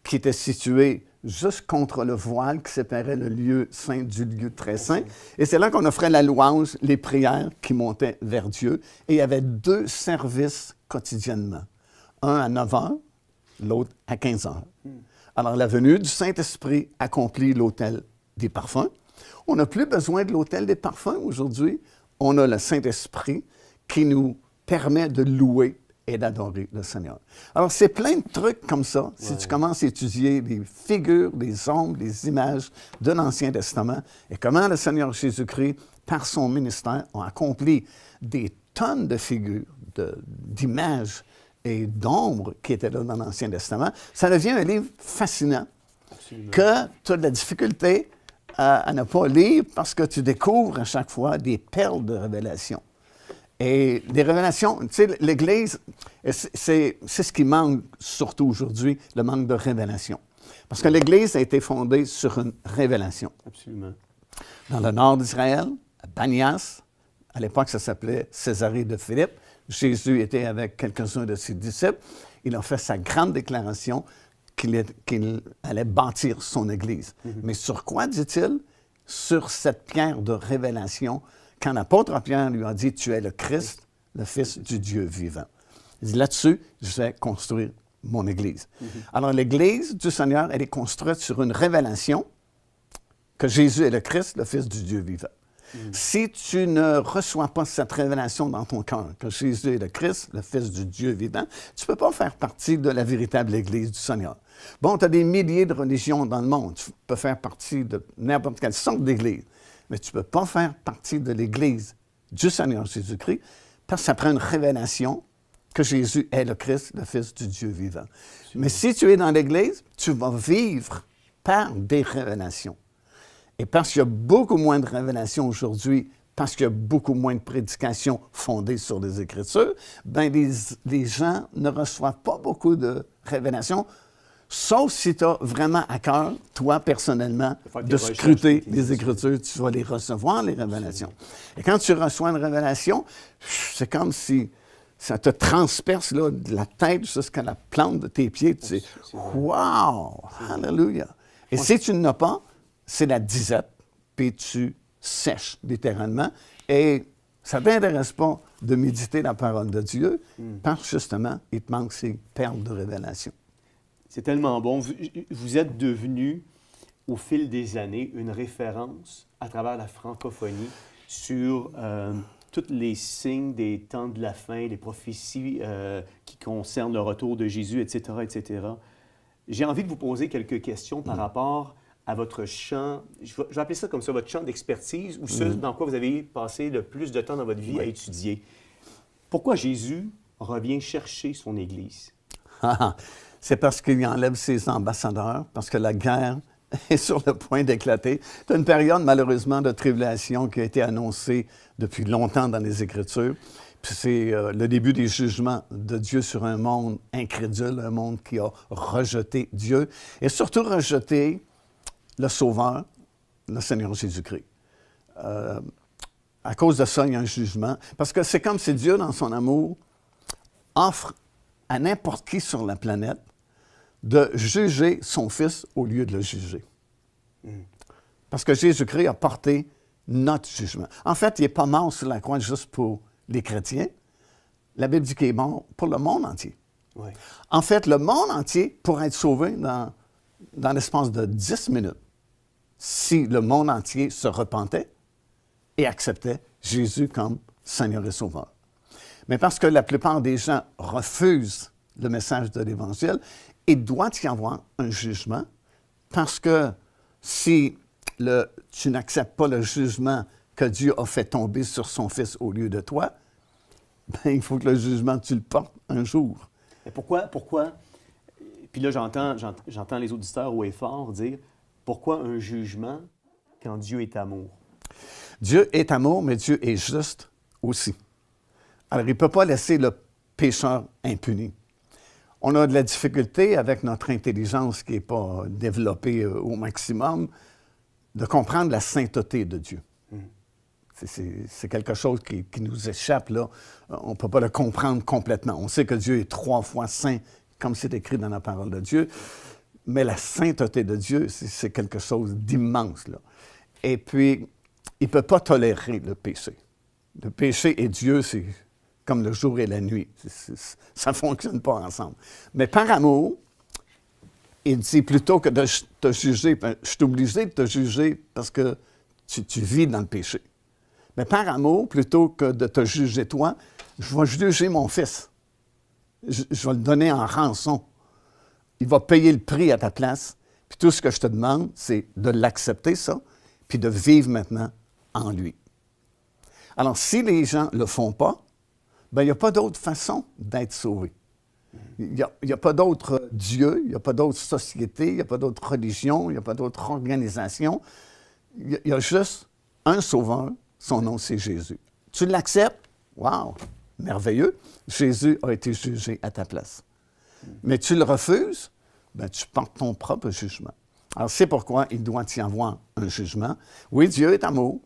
qui était situé juste contre le voile qui séparait le lieu saint du lieu très saint. Et c'est là qu'on offrait la louange, les prières qui montaient vers Dieu. Et il y avait 2 services quotidiennement. Un à 9 heures, l'autre à 15 heures. Alors, la venue du Saint-Esprit accomplit l'autel des parfums. On n'a plus besoin de l'autel des parfums aujourd'hui. On a le Saint-Esprit qui nous permet de louer et d'adorer le Seigneur. Alors, c'est plein de trucs comme ça. Si tu commences à étudier les figures, les ombres, les images de l'Ancien Testament et comment le Seigneur Jésus-Christ, par son ministère, a accompli des tonnes de figures, d'images et d'ombres qui étaient là dans l'Ancien Testament, ça devient un livre fascinant. Absolument. Que tu as de la difficulté à ne pas lire parce que tu découvres à chaque fois des perles de révélation. Et les révélations, tu sais, l'Église, c'est ce qui manque surtout aujourd'hui, le manque de révélation. Parce que l'Église a été fondée sur une révélation. Absolument. Dans le nord d'Israël, à Banias, à l'époque ça s'appelait Césarée de Philippe, Jésus était avec quelques-uns de ses disciples. Il a fait sa grande déclaration qu'il allait bâtir son Église. Mais sur quoi, dit-il? Sur cette pierre de révélation, quand l'apôtre Pierre lui a dit « Tu es le Christ, le Fils du Dieu vivant ». Il dit « Là-dessus, je vais construire mon Église ». Alors, l'Église du Seigneur, elle est construite sur une révélation que Jésus est le Christ, le Fils du Dieu vivant. Si tu ne reçois pas cette révélation dans ton cœur, que Jésus est le Christ, le Fils du Dieu vivant, tu ne peux pas faire partie de la véritable Église du Seigneur. Bon, tu as des milliers de religions dans le monde. Tu peux faire partie de n'importe quelle sorte d'Église, mais tu ne peux pas faire partie de l'Église du Seigneur Jésus-Christ parce que ça prend une révélation que Jésus est le Christ, le Fils du Dieu vivant. Mais si tu es dans l'Église, tu vas vivre par des révélations. Et parce qu'il y a beaucoup moins de révélations aujourd'hui, parce qu'il y a beaucoup moins de prédications fondées sur les Écritures, bien, les gens ne reçoivent pas beaucoup de révélations, sauf si tu as vraiment à cœur, toi, personnellement, de scruter les Écritures, tu vas les recevoir, les révélations. Et quand tu reçois une révélation, c'est comme si ça te transperce là, de la tête jusqu'à la plante de tes pieds. Tu dis « Wow! Alléluia! » Et si tu n'as pas, c'est la disette, puis tu sèches littéralement, et ça ne t'intéresse pas de méditer la parole de Dieu, parce que justement, il te manque ces perles de révélation.
C'est tellement bon. Vous êtes devenu, au fil des années, une référence à travers la francophonie sur tous les signes des temps de la fin, les prophéties qui concernent le retour de Jésus, etc., etc. J'ai envie de vous poser quelques questions par rapport à votre champ, je vais appeler ça comme ça, votre champ d'expertise, ou ce dans quoi vous avez passé le plus de temps dans votre vie à étudier. Pourquoi Jésus revient chercher son Église?
C'est parce qu'il enlève ses ambassadeurs, parce que la guerre est sur le point d'éclater. C'est une période, malheureusement, de tribulation qui a été annoncée depuis longtemps dans les Écritures. Puis c'est le début des jugements de Dieu sur un monde incrédule, un monde qui a rejeté Dieu, et surtout rejeté le Sauveur, le Seigneur Jésus-Christ. À cause de ça, il y a un jugement. Parce que c'est comme si Dieu, dans son amour, offre à n'importe qui sur la planète de juger son Fils au lieu de le juger. Parce que Jésus-Christ a porté notre jugement. En fait, il n'est pas mort sur la croix juste pour les chrétiens. La Bible dit qu'il est mort pour le monde entier.
Oui.
En fait, le monde entier pourrait être sauvé dans l'espace de 10 minutes si le monde entier se repentait et acceptait Jésus comme Seigneur et Sauveur. Mais parce que la plupart des gens refusent le message de l'Évangile, il doit y avoir un jugement parce que si tu n'acceptes pas le jugement que Dieu a fait tomber sur son Fils au lieu de toi, bien, il faut que le jugement, tu le portes un jour.
Mais pourquoi? Puis là, j'entends les auditeurs haut et fort dire, pourquoi un jugement quand Dieu est amour?
Dieu est amour, mais Dieu est juste aussi. Alors, il ne peut pas laisser le pécheur impuni. On a de la difficulté avec notre intelligence qui n'est pas développée au maximum de comprendre la sainteté de Dieu. C'est quelque chose qui nous échappe, là. On ne peut pas le comprendre complètement. On sait que Dieu est 3 fois saint, comme c'est écrit dans la parole de Dieu, mais la sainteté de Dieu, c'est quelque chose d'immense, là. Et puis, il ne peut pas tolérer le péché. Le péché et Dieu, c'est comme le jour et la nuit. Ça ne fonctionne pas ensemble. Mais par amour, il dit plutôt que de te juger, je suis obligé de te juger parce que tu vis dans le péché. Mais par amour, plutôt que de te juger toi, je vais juger mon Fils. Je vais le donner en rançon. Il va payer le prix à ta place. Puis tout ce que je te demande, c'est de l'accepter, ça, puis de vivre maintenant en lui. Alors, si les gens ne le font pas, bien, il n'y a pas d'autre façon d'être sauvé. Il n'y a pas d'autre Dieu, il n'y a pas d'autre société, il n'y a pas d'autre religion, il n'y a pas d'autre organisation. Il y a juste un sauveur, son nom c'est Jésus. Tu l'acceptes? Wow! Merveilleux! Jésus a été jugé à ta place. Mais tu le refuses? Bien, tu portes ton propre jugement. Alors, c'est pourquoi il doit y avoir un jugement. Oui, Dieu est amour,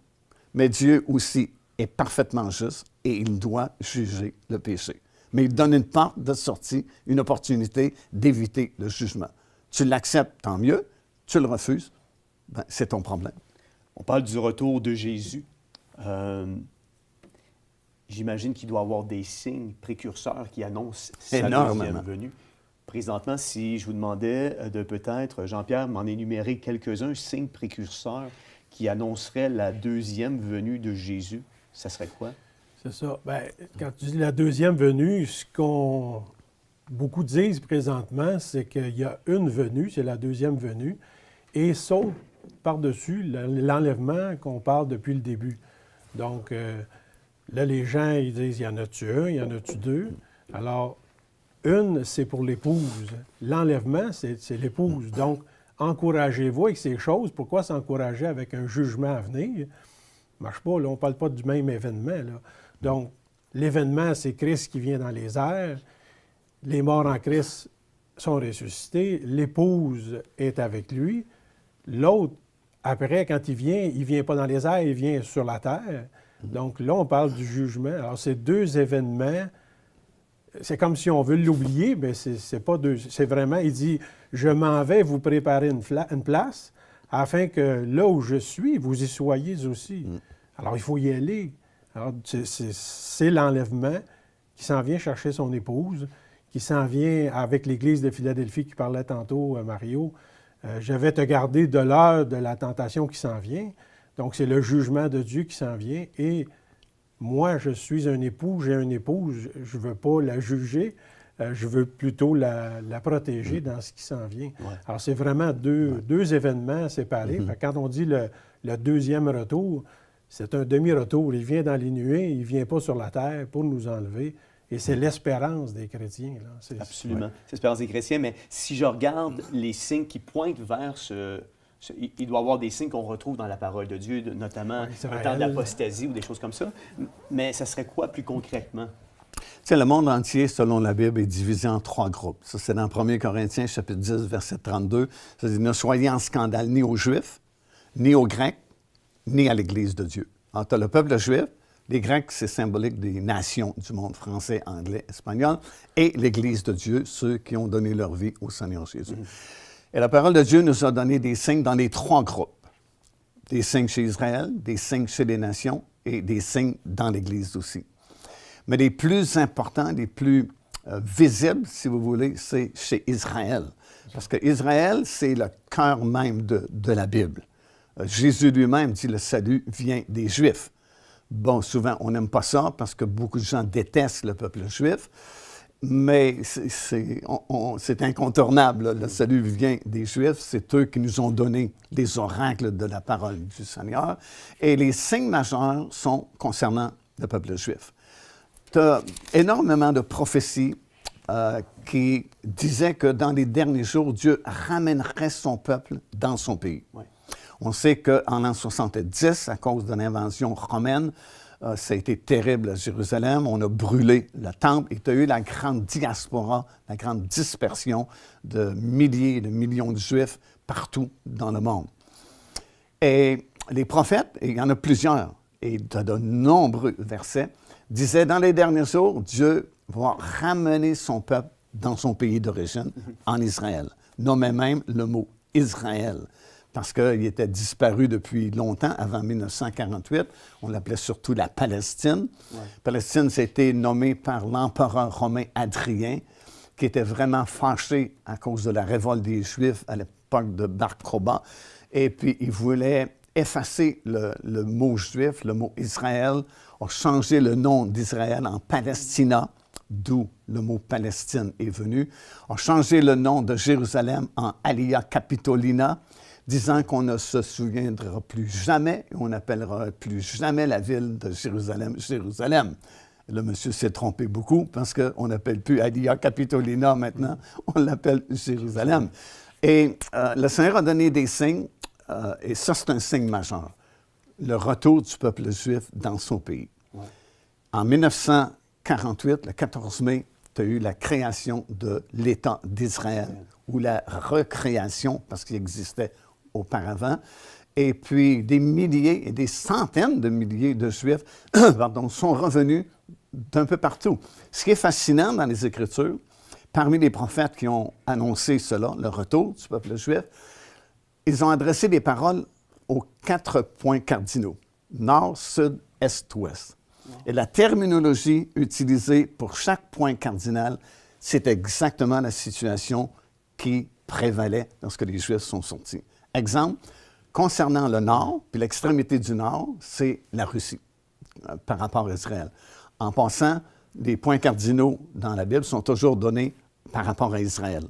mais Dieu aussi est parfaitement juste et il doit juger le péché. Mais il donne une porte de sortie, une opportunité d'éviter le jugement. Tu l'acceptes, tant mieux. Tu le refuses, ben, c'est ton problème.
On parle du retour de Jésus. J'imagine qu'il doit y avoir des signes précurseurs qui annoncent sa deuxième venue. Présentement, si je vous demandais de peut-être, Jean-Pierre, m'en énumérer quelques-uns, signes précurseurs qui annonceraient la deuxième venue de Jésus, ça serait quoi?
C'est ça. Bien, quand tu dis la deuxième venue, ce qu'on beaucoup disent présentement, c'est qu'il y a une venue, c'est la deuxième venue, et saute par-dessus l'enlèvement qu'on parle depuis le début. Donc, là, les gens, ils disent, il y en a-tu un, il y en a-tu deux? Alors, une, c'est pour l'épouse. L'enlèvement, c'est l'épouse. Donc, encouragez-vous avec ces choses. Pourquoi s'encourager avec un jugement à venir? Ça ne marche pas, là, on ne parle pas du même événement, là. Donc, l'événement, c'est Christ qui vient dans les airs. Les morts en Christ sont ressuscités. L'épouse est avec lui. L'autre, après, quand il vient pas dans les airs, il vient sur la terre. Donc là, on parle du jugement. Alors, ces deux événements, c'est comme si on veut l'oublier, mais c'est pas deux. C'est vraiment, il dit, je m'en vais vous préparer une place afin que là où je suis, vous y soyez aussi. Alors, il faut y aller. Alors, c'est l'enlèvement qui s'en vient chercher son épouse, qui s'en vient avec l'Église de Philadelphie qui parlait tantôt, Mario. Je vais te garder de l'heure de la tentation qui s'en vient. Donc, c'est le jugement de Dieu qui s'en vient. Et moi, je suis un époux, j'ai une épouse, je ne veux pas la juger, je veux plutôt la protéger dans ce qui s'en vient. Ouais. Alors, c'est vraiment deux événements séparés. Fait que quand on dit le deuxième retour, c'est un demi-retour. Il vient dans les nuées, il ne vient pas sur la terre pour nous enlever. Et c'est l'espérance des chrétiens. Là.
Absolument. C'est l'espérance des chrétiens. Mais si je regarde les signes qui pointent vers il doit y avoir des signes qu'on retrouve dans la parole de Dieu, notamment un temps d'apostasie ou des choses comme ça. Mais ça serait quoi plus concrètement?
Tu sais, le monde entier, selon la Bible, est divisé en 3 groupes. Ça, c'est dans 1 Corinthiens, chapitre 10, verset 32. Ça dit « Ne soyez en scandale ni aux Juifs, ni aux Grecs, ni à l'Église de Dieu. » Alors, tu as le peuple juif. Les Grecs, c'est symbolique des nations du monde français, anglais, espagnol, et l'Église de Dieu, ceux qui ont donné leur vie au Seigneur Jésus. Et la parole de Dieu nous a donné des signes dans les 3 groupes. Des signes chez Israël, des signes chez les nations et des signes dans l'Église aussi. Mais les plus importants, les plus visibles, si vous voulez, c'est chez Israël. Parce que Israël, c'est le cœur même de la Bible. Jésus lui-même dit « Le salut vient des Juifs ». Bon, souvent, on n'aime pas ça parce que beaucoup de gens détestent le peuple juif, mais c'est incontournable. Là. Le salut vient des Juifs, c'est eux qui nous ont donné les oracles de la parole du Seigneur. Et les signes majeurs sont concernant le peuple juif. Tu as énormément de prophéties qui disaient que dans les derniers jours, Dieu ramènerait son peuple dans son pays. Ouais. On sait qu'en l'an 70, à cause de l'invasion romaine, ça a été terrible à Jérusalem. On a brûlé le temple et tu as eu la grande diaspora, la grande dispersion de milliers et de millions de Juifs partout dans le monde. Et les prophètes, et il y en a plusieurs, et de nombreux versets, disaient dans les derniers jours, Dieu va ramener son peuple dans son pays d'origine, en Israël. Nommait même le mot Israël. Parce qu'il était disparu depuis longtemps, avant 1948. On l'appelait surtout la Palestine. Ouais. Palestine, c'était nommé par l'empereur romain Hadrien, qui était vraiment fâché à cause de la révolte des Juifs à l'époque de Bar Kokhba. Et puis, il voulait effacer le mot juif, le mot Israël, a changé le nom d'Israël en Palestina, d'où le mot Palestine est venu, a changé le nom de Jérusalem en Alia Capitolina, disant qu'on ne se souviendra plus jamais, et on n'appellera plus jamais la ville de Jérusalem, Jérusalem. Le monsieur s'est trompé beaucoup parce qu'on n'appelle plus Alia Capitolina maintenant, on l'appelle Jérusalem. Et le Seigneur a donné des signes, et ça c'est un signe majeur, le retour du peuple juif dans son pays. Ouais. En 1948, le 14 mai, tu as eu la création de l'État d'Israël, ou la recréation, parce qu'il existait auparavant, et puis des milliers et des centaines de milliers de Juifs sont revenus d'un peu partout. Ce qui est fascinant dans les Écritures, parmi les prophètes qui ont annoncé cela, le retour du peuple juif, ils ont adressé des paroles aux 4 points cardinaux, nord, sud, est, ouest. Et la terminologie utilisée pour chaque point cardinal, c'est exactement la situation qui prévalait lorsque les Juifs sont sortis. Exemple, concernant le nord, puis l'extrémité du nord, c'est la Russie par rapport à Israël. En passant, les points cardinaux dans la Bible sont toujours donnés par rapport à Israël.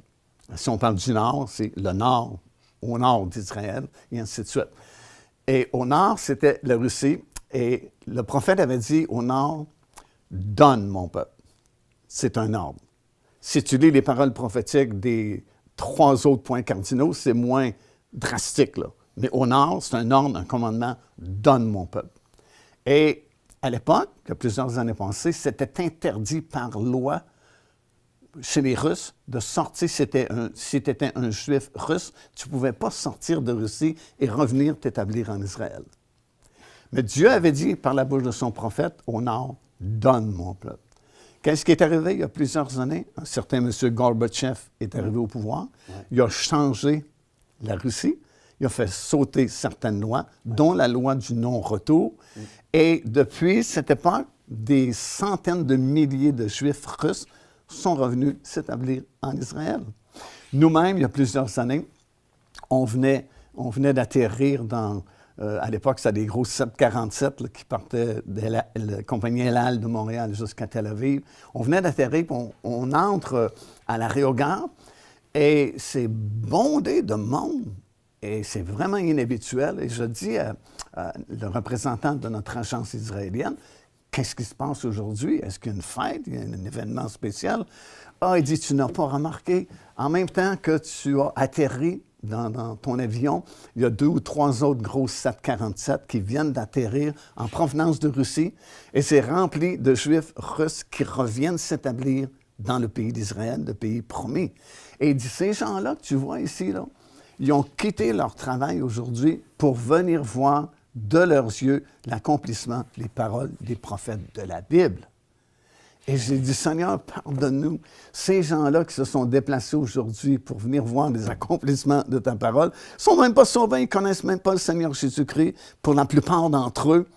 Si on parle du nord, c'est le nord, au nord d'Israël, et ainsi de suite. Et au nord, c'était la Russie, et le prophète avait dit au nord, « Donne mon peuple ». C'est un ordre. Si tu lis les paroles prophétiques des 3 autres points cardinaux, c'est moins drastique, là. Mais au nord, c'est un ordre, un commandement, « Donne mon peuple ». Et à l'époque, il y a plusieurs années passées, c'était interdit par loi chez les Russes de sortir. Si tu étais un Juif russe, tu ne pouvais pas sortir de Russie et revenir t'établir en Israël. Mais Dieu avait dit par la bouche de son prophète, au nord, « Donne mon peuple ». Qu'est-ce qui est arrivé il y a plusieurs années? Un certain M. Gorbatchev est arrivé au pouvoir. Il a changé la Russie. Il a fait sauter certaines lois, dont la loi du non-retour. Et depuis cette époque, des centaines de milliers de Juifs russes sont revenus s'établir en Israël. Nous-mêmes, il y a plusieurs années, on venait d'atterrir dans... à l'époque, c'était des gros 747 là, qui partaient de la compagnie El Al de Montréal jusqu'à Tel Aviv. On venait d'atterrir, puis on entre à l'aérogare et c'est bondé de monde. Et c'est vraiment inhabituel. Et je dis à le représentant de notre agence israélienne, qu'est-ce qui se passe aujourd'hui? Est-ce qu'il y a une fête? Il y a un événement spécial? Ah, il dit, tu n'as pas remarqué. En même temps que tu as atterri dans ton avion, il y a 2 ou 3 autres gros 747 qui viennent d'atterrir en provenance de Russie. Et c'est rempli de Juifs russes qui reviennent s'établir dans le pays d'Israël, le pays promis. Et il dit, ces gens-là que tu vois ici, là, ils ont quitté leur travail aujourd'hui pour venir voir de leurs yeux l'accomplissement des paroles des prophètes de la Bible. Et j'ai dit, Seigneur, pardonne-nous. Ces gens-là qui se sont déplacés aujourd'hui pour venir voir les accomplissements de ta parole ne sont même pas sauvés, ils ne connaissent même pas le Seigneur Jésus-Christ pour la plupart d'entre eux.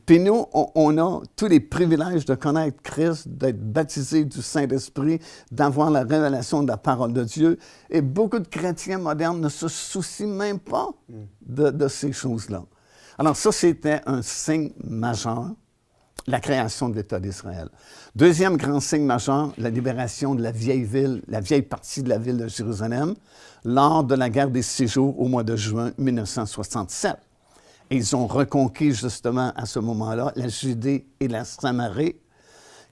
Puis nous, on a tous les privilèges de connaître Christ, d'être baptisés du Saint-Esprit, d'avoir la révélation de la parole de Dieu. Et beaucoup de chrétiens modernes ne se soucient même pas de ces choses-là. Alors ça, c'était un signe majeur, la création de l'État d'Israël. Deuxième grand signe majeur, la libération de la vieille ville, la vieille partie de la ville de Jérusalem, lors de la guerre des 6 jours au mois de juin 1967. Et ils ont reconquis justement à ce moment-là la Judée et la Samarie,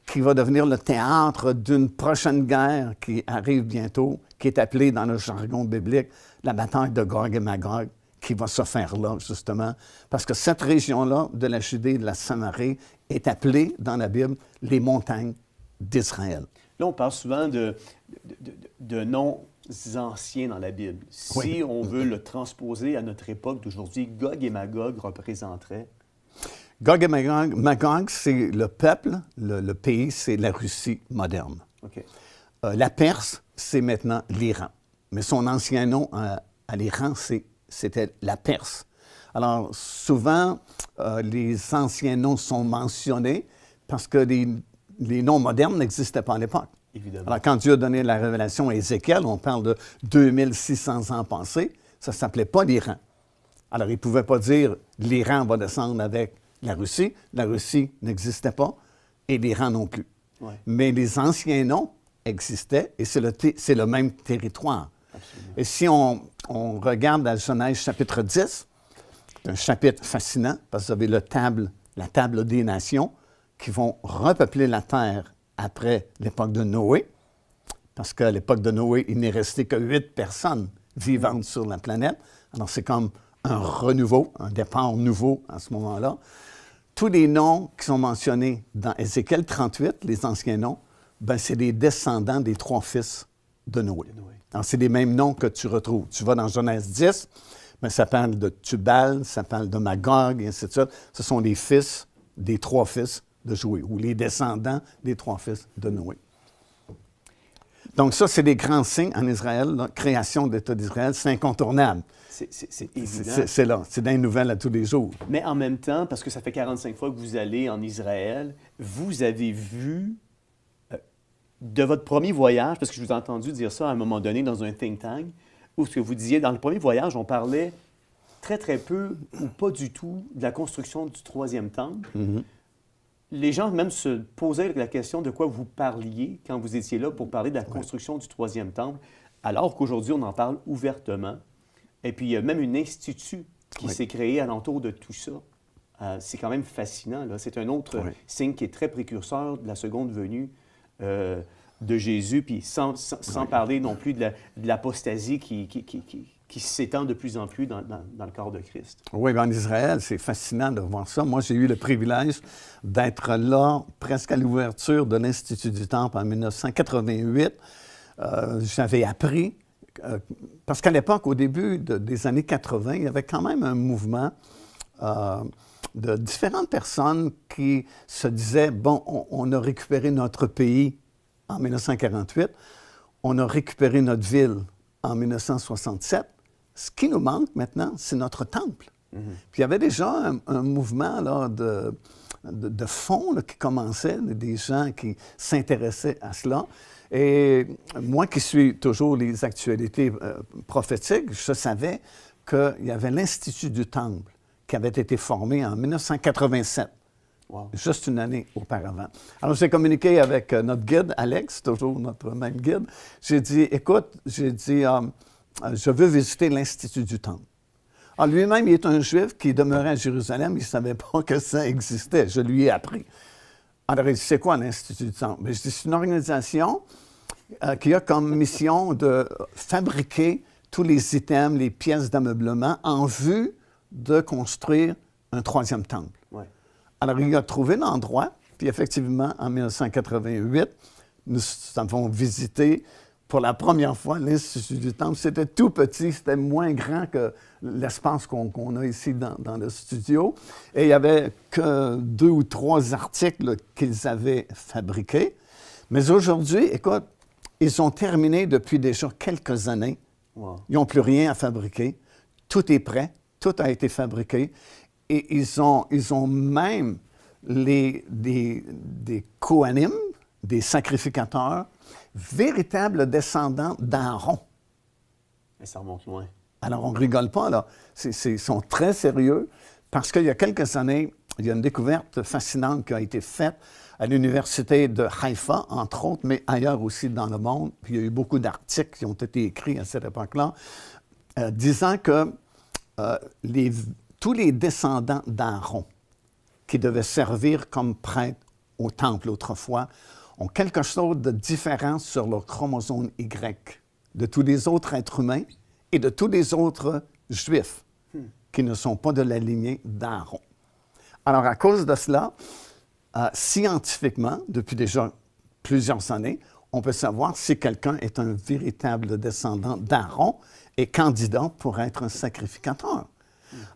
qui va devenir le théâtre d'une prochaine guerre qui arrive bientôt, qui est appelée dans le jargon biblique la bataille de Gog et Magog, qui va se faire là, justement, parce que cette région-là de la Judée et de la Samarie est appelée dans la Bible les montagnes d'Israël.
Là, on parle souvent de noms anciens dans la Bible. Si on veut le transposer à notre époque d'aujourd'hui, Gog et Magog représenteraient?
Gog et Magog, c'est le peuple, le pays, c'est la Russie moderne.
OK.
La Perse, c'est maintenant l'Iran. Mais son ancien nom à l'Iran, c'était la Perse. Alors, souvent, les anciens noms sont mentionnés parce que les noms modernes n'existaient pas à l'époque.
Évidemment.
Alors, quand Dieu a donné la révélation à Ézéchiel, on parle de 2600 ans passés, ça ne s'appelait pas l'Iran. Alors, il ne pouvait pas dire l'Iran va descendre avec la Russie n'existait pas et l'Iran non plus.
Ouais.
Mais les anciens noms existaient et c'est le même territoire.
Absolument.
Et si on regarde dans Genèse chapitre 10, c'est un chapitre fascinant parce que vous avez la table des nations qui vont repeupler la terre après l'époque de Noé, parce qu'à l'époque de Noé, il n'est resté que 8 personnes vivantes sur la planète. Alors c'est comme un renouveau, un départ nouveau à ce moment-là. Tous les noms qui sont mentionnés dans Ézéchiel 38, les anciens noms, ben c'est les descendants des 3 fils de Noé. Alors, c'est les mêmes noms que tu retrouves. Tu vas dans Genèse 10, ben, ça parle de Tubal, ça parle de Magog, et ainsi de suite. Ce sont les fils des 3 fils de Noé, ou les descendants des 3 fils de Noé. Donc ça, c'est des grands signes en Israël. La création de l'État d'Israël, c'est incontournable.
C'est évident.
C'est là, c'est dans les nouvelles à tous les jours.
Mais en même temps, parce que ça fait 45 fois que vous allez en Israël, vous avez vu, de votre premier voyage, parce que je vous ai entendu dire ça à un moment donné dans un think tank, où ce que vous disiez, dans le premier voyage, on parlait très, très peu ou pas du tout de la construction du troisième temple. Les gens même se posaient la question de quoi vous parliez quand vous étiez là pour parler de la construction du troisième temple, alors qu'aujourd'hui, on en parle ouvertement. Et puis, il y a même un institut qui s'est créé alentour de tout ça. C'est quand même fascinant, là. C'est un autre signe qui est très précurseur de la seconde venue de Jésus, puis sans parler non plus de l'apostasie qui s'étend de plus en plus dans le corps de Christ.
Oui, bien en Israël, c'est fascinant de voir ça. Moi, j'ai eu le privilège d'être là presque à l'ouverture de l'Institut du Temple en 1988. J'avais appris, parce qu'à l'époque, au début des années 80, il y avait quand même un mouvement de différentes personnes qui se disaient, bon, on a récupéré notre pays en 1948, on a récupéré notre ville en 1967. Ce qui nous manque maintenant, c'est notre temple. Puis il y avait déjà un mouvement là, de fond là, qui commençait, des gens qui s'intéressaient à cela. Et moi qui suis toujours les actualités prophétiques, je savais qu'il y avait l'Institut du Temple qui avait été formé en 1987. Wow. Juste une année auparavant. Alors, j'ai communiqué avec notre guide, Alex, toujours notre même guide. J'ai dit, écoute, je veux visiter l'Institut du Temple. Alors, lui-même, il est un Juif qui demeurait à Jérusalem. Il ne savait pas que ça existait. Je lui ai appris. Alors, il dit, c'est quoi l'Institut du Temple? Mais je dis, c'est une organisation qui a comme mission de fabriquer tous les items, les pièces d'ameublement en vue de construire un troisième temple. Ouais. Alors, il a trouvé l'endroit, puis effectivement, en 1988, nous avons visité pour la première fois l'Institut du Temple. C'était tout petit, c'était moins grand que l'espace qu'on a ici dans le studio. Et il n'y avait que 2 ou 3 articles qu'ils avaient fabriqués. Mais aujourd'hui, écoute, ils ont terminé depuis déjà quelques années. Wow. Ils n'ont plus rien à fabriquer. Tout est prêt. Tout a été fabriqué. Et ils ont même des Kohanim, des sacrificateurs, véritables descendants d'Aaron.
Et ça remonte loin.
Alors, on ne rigole pas, là. Ils sont très sérieux parce qu'il y a quelques années, il y a une découverte fascinante qui a été faite à l'Université de Haïfa, entre autres, mais ailleurs aussi dans le monde. Puis il y a eu beaucoup d'articles qui ont été écrits à cette époque-là, disant que tous les descendants d'Aaron qui devaient servir comme prêtres au temple autrefois ont quelque chose de différent sur leur chromosome Y de tous les autres êtres humains et de tous les autres Juifs qui ne sont pas de la lignée d'Aaron. Alors, à cause de cela, scientifiquement, depuis déjà plusieurs années, on peut savoir si quelqu'un est un véritable descendant d'Aaron et candidat pour être un sacrificateur.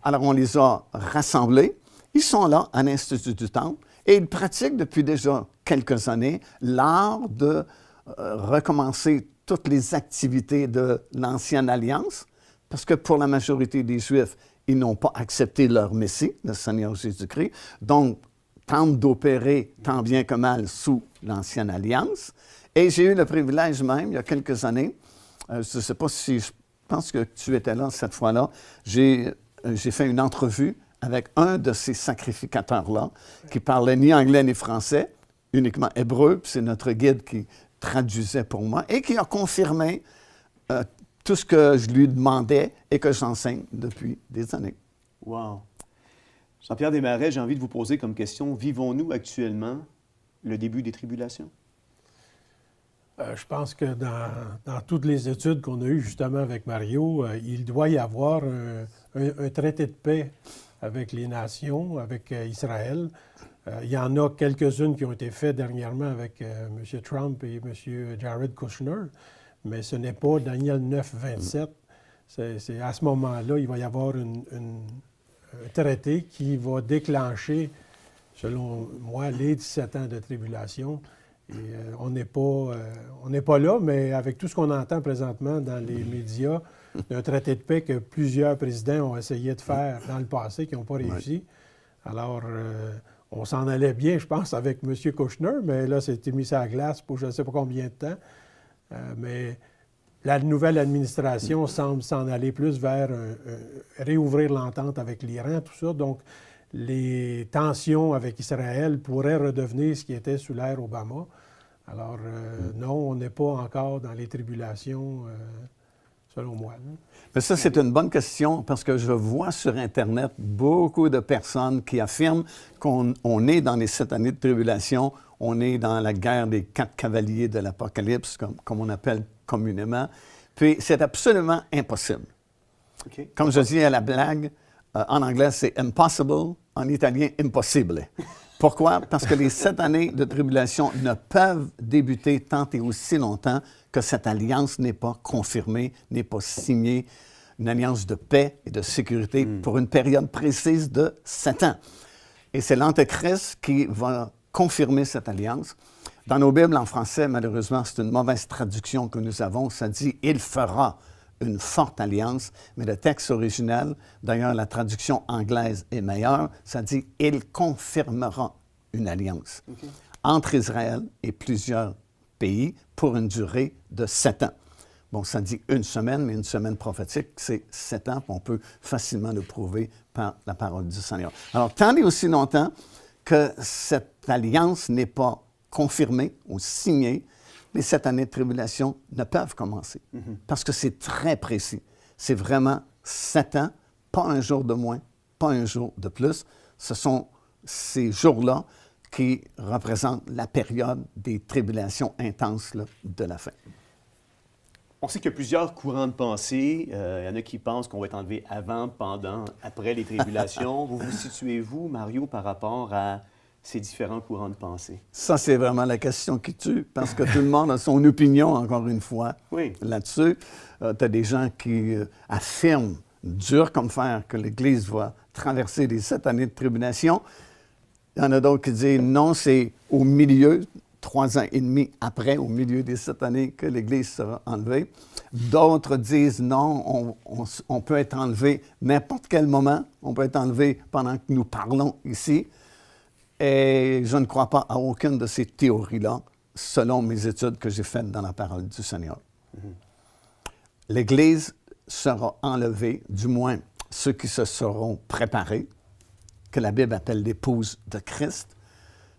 Alors, on les a rassemblés. Ils sont là à l'Institut du Temple et ils pratiquent depuis déjà quelques années l'art de recommencer toutes les activités de l'Ancienne Alliance, parce que pour la majorité des Juifs, ils n'ont pas accepté leur Messie, le Seigneur Jésus-Christ, donc tentent d'opérer tant bien que mal sous l'Ancienne Alliance. Et j'ai eu le privilège même, il y a quelques années, je ne sais pas si, je pense que tu étais là cette fois-là, j'ai fait une entrevue avec un de ces sacrificateurs-là, qui parlait ni anglais ni français, uniquement hébreu, puis c'est notre guide qui traduisait pour moi, et qui a confirmé tout ce que je lui demandais et que j'enseigne depuis des années.
Wow! Jean-Pierre Desmarais, j'ai envie de vous poser comme question, vivons-nous actuellement le début des tribulations?
Je pense que dans toutes les études qu'on a eues justement avec Mario, il doit y avoir un traité de paix avec les nations, avec Israël. Il y en a quelques-unes qui ont été faites dernièrement avec M. Trump et M. Jared Kushner, mais ce n'est pas Daniel 9, 27. C'est à ce moment-là, il va y avoir un traité qui va déclencher, selon moi, les 17 ans de tribulation. Et, on n'est pas là, mais avec tout ce qu'on entend présentement dans les médias, d'un traité de paix que plusieurs présidents ont essayé de faire dans le passé, qui n'ont pas réussi. Alors, on s'en allait bien, je pense, avec M. Kouchner, mais là, c'était mis sur la glace pour je ne sais pas combien de temps. Mais la nouvelle administration semble s'en aller plus vers réouvrir l'entente avec l'Iran, tout ça. Donc, les tensions avec Israël pourraient redevenir ce qui était sous l'ère Obama. Alors, non, on n'est pas encore dans les tribulations, selon moi.
Mais ça, c'est une bonne question parce que je vois sur Internet beaucoup de personnes qui affirment qu'on est dans les 7 années de tribulation, on est dans la guerre des 4 cavaliers de l'Apocalypse, comme on appelle communément. Puis, c'est absolument impossible.
Okay.
Comme je dis à la blague, en anglais, c'est « impossible », en italien « impossible ». Pourquoi? Parce que les 7 années de tribulation ne peuvent débuter tant et aussi longtemps que cette alliance n'est pas confirmée, n'est pas signée, une alliance de paix et de sécurité pour une période précise de 7 ans. Et c'est l'Antéchrist qui va confirmer cette alliance. Dans nos Bibles en français, malheureusement, c'est une mauvaise traduction que nous avons. Ça dit « il fera » une forte alliance, mais le texte original, d'ailleurs la traduction anglaise est meilleure, ça dit « il confirmera une alliance entre Israël et plusieurs pays pour une durée de 7 ans. Bon, ça dit une semaine, mais une semaine prophétique, c'est 7 ans, puis on peut facilement le prouver par la parole du Seigneur. Alors, tant et aussi longtemps que cette alliance n'est pas confirmée ou signée, les 7 années de tribulation ne peuvent commencer. Parce que c'est très précis. C'est vraiment 7 ans, pas un jour de moins, pas un jour de plus. Ce sont ces jours-là qui représentent la période des tribulations intenses là, de la fin.
On sait qu'il y a plusieurs courants de pensée. Il y en a qui pensent qu'on va être enlevé avant, pendant, après les tribulations. Vous situez-vous, Mario, par rapport à ces différents courants de pensée?
Ça, c'est vraiment la question qui tue, parce que tout le monde a son opinion, encore une fois, là-dessus. Tu as des gens qui affirment, dur comme fer, que l'Église va traverser les 7 années de tribulation. Il y en a d'autres qui disent non, c'est au milieu, 3 ans et demi après, au milieu des 7 années, que l'Église sera enlevée. D'autres disent non, on peut être enlevé n'importe quel moment. On peut être enlevé pendant que nous parlons ici. Et je ne crois pas à aucune de ces théories-là, selon mes études que j'ai faites dans la parole du Seigneur. L'Église sera enlevée, du moins ceux qui se seront préparés, que la Bible appelle l'épouse de Christ,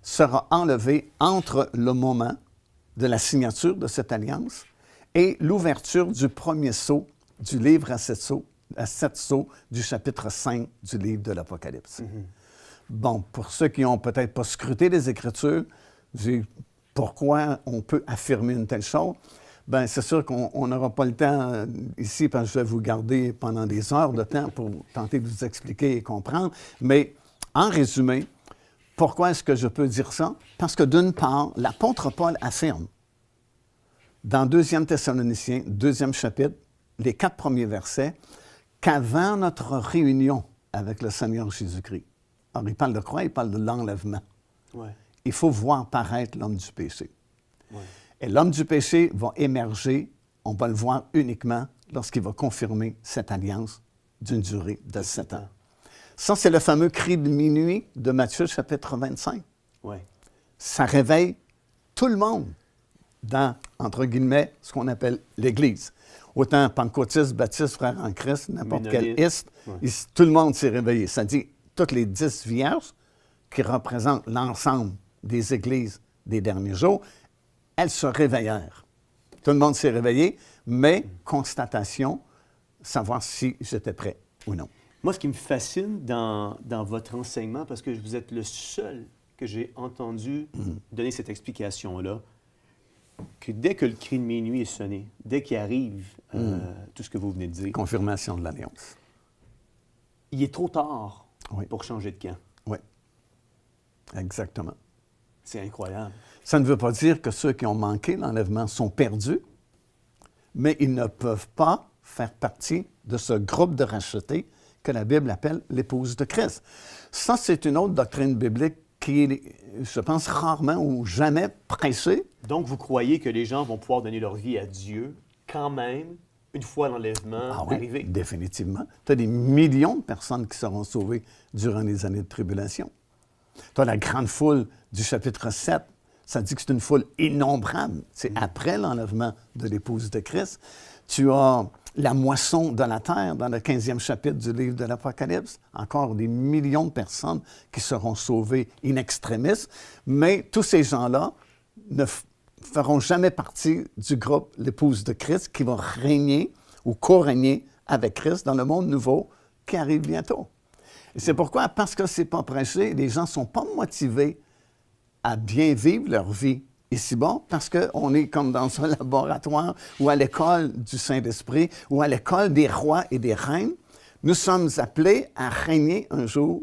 sera enlevée entre le moment de la signature de cette alliance et l'ouverture du premier sceau du livre à 7 sceaux du chapitre 5 du livre de l'Apocalypse. Bon, pour ceux qui n'ont peut-être pas scruté les Écritures, pourquoi on peut affirmer une telle chose? Bien, c'est sûr qu'on n'aura pas le temps ici, parce que je vais vous garder pendant des heures de temps pour tenter de vous expliquer et comprendre. Mais en résumé, pourquoi est-ce que je peux dire ça? Parce que d'une part, l'apôtre Paul affirme dans 2 Thessaloniciens, 2e chapitre, les 4 premiers versets, qu'avant notre réunion avec le Seigneur Jésus-Christ, alors, il parle de quoi? Il parle de l'enlèvement. Il faut voir paraître l'homme du péché. Et l'homme du péché va émerger, on va le voir uniquement lorsqu'il va confirmer cette alliance d'une durée de 7 ans. Ça, c'est le fameux cri de minuit de Matthieu, chapitre 25. Ça réveille tout le monde dans, entre guillemets, ce qu'on appelle l'Église. Autant pentecôtistes, baptistes, frères en Christ, n'importe quel iste, tout le monde s'est réveillé. Ça dit toutes les 10 vierges qui représentent l'ensemble des églises des derniers jours, elles se réveillèrent. Tout le monde s'est réveillé, mais constatation, savoir si j'étais prêt ou non.
Moi, ce qui me fascine dans votre enseignement, parce que vous êtes le seul que j'ai entendu donner cette explication-là, que dès que le cri de minuit est sonné, dès qu'il arrive tout ce que vous venez de dire...
Confirmation de l'alliance.
Il est trop tard pour changer de camp.
Oui, exactement.
C'est incroyable.
Ça ne veut pas dire que ceux qui ont manqué l'enlèvement sont perdus, mais ils ne peuvent pas faire partie de ce groupe de rachetés que la Bible appelle l'épouse de Christ. Ça, c'est une autre doctrine biblique qui est, je pense, rarement ou jamais prêché.
Donc, vous croyez que les gens vont pouvoir donner leur vie à Dieu quand même, une fois l'enlèvement arrivé?
Définitivement. Tu as des millions de personnes qui seront sauvées durant les années de tribulation. Tu as la grande foule du chapitre 7. Ça dit que c'est une foule innombrable. C'est après l'enlèvement de l'épouse de Christ. Tu as la moisson de la terre dans le 15e chapitre du livre de l'Apocalypse. Encore des millions de personnes qui seront sauvées in extremis. Mais tous ces gens-là ne feront jamais partie du groupe l'épouse de Christ qui va régner ou co-régner avec Christ dans le monde nouveau qui arrive bientôt. Et c'est pourquoi, parce que ce n'est pas prêché, les gens ne sont pas motivés à bien vivre leur vie ici-bas, parce qu'on est comme dans un laboratoire ou à l'école du Saint-Esprit ou à l'école des rois et des reines. Nous sommes appelés à régner un jour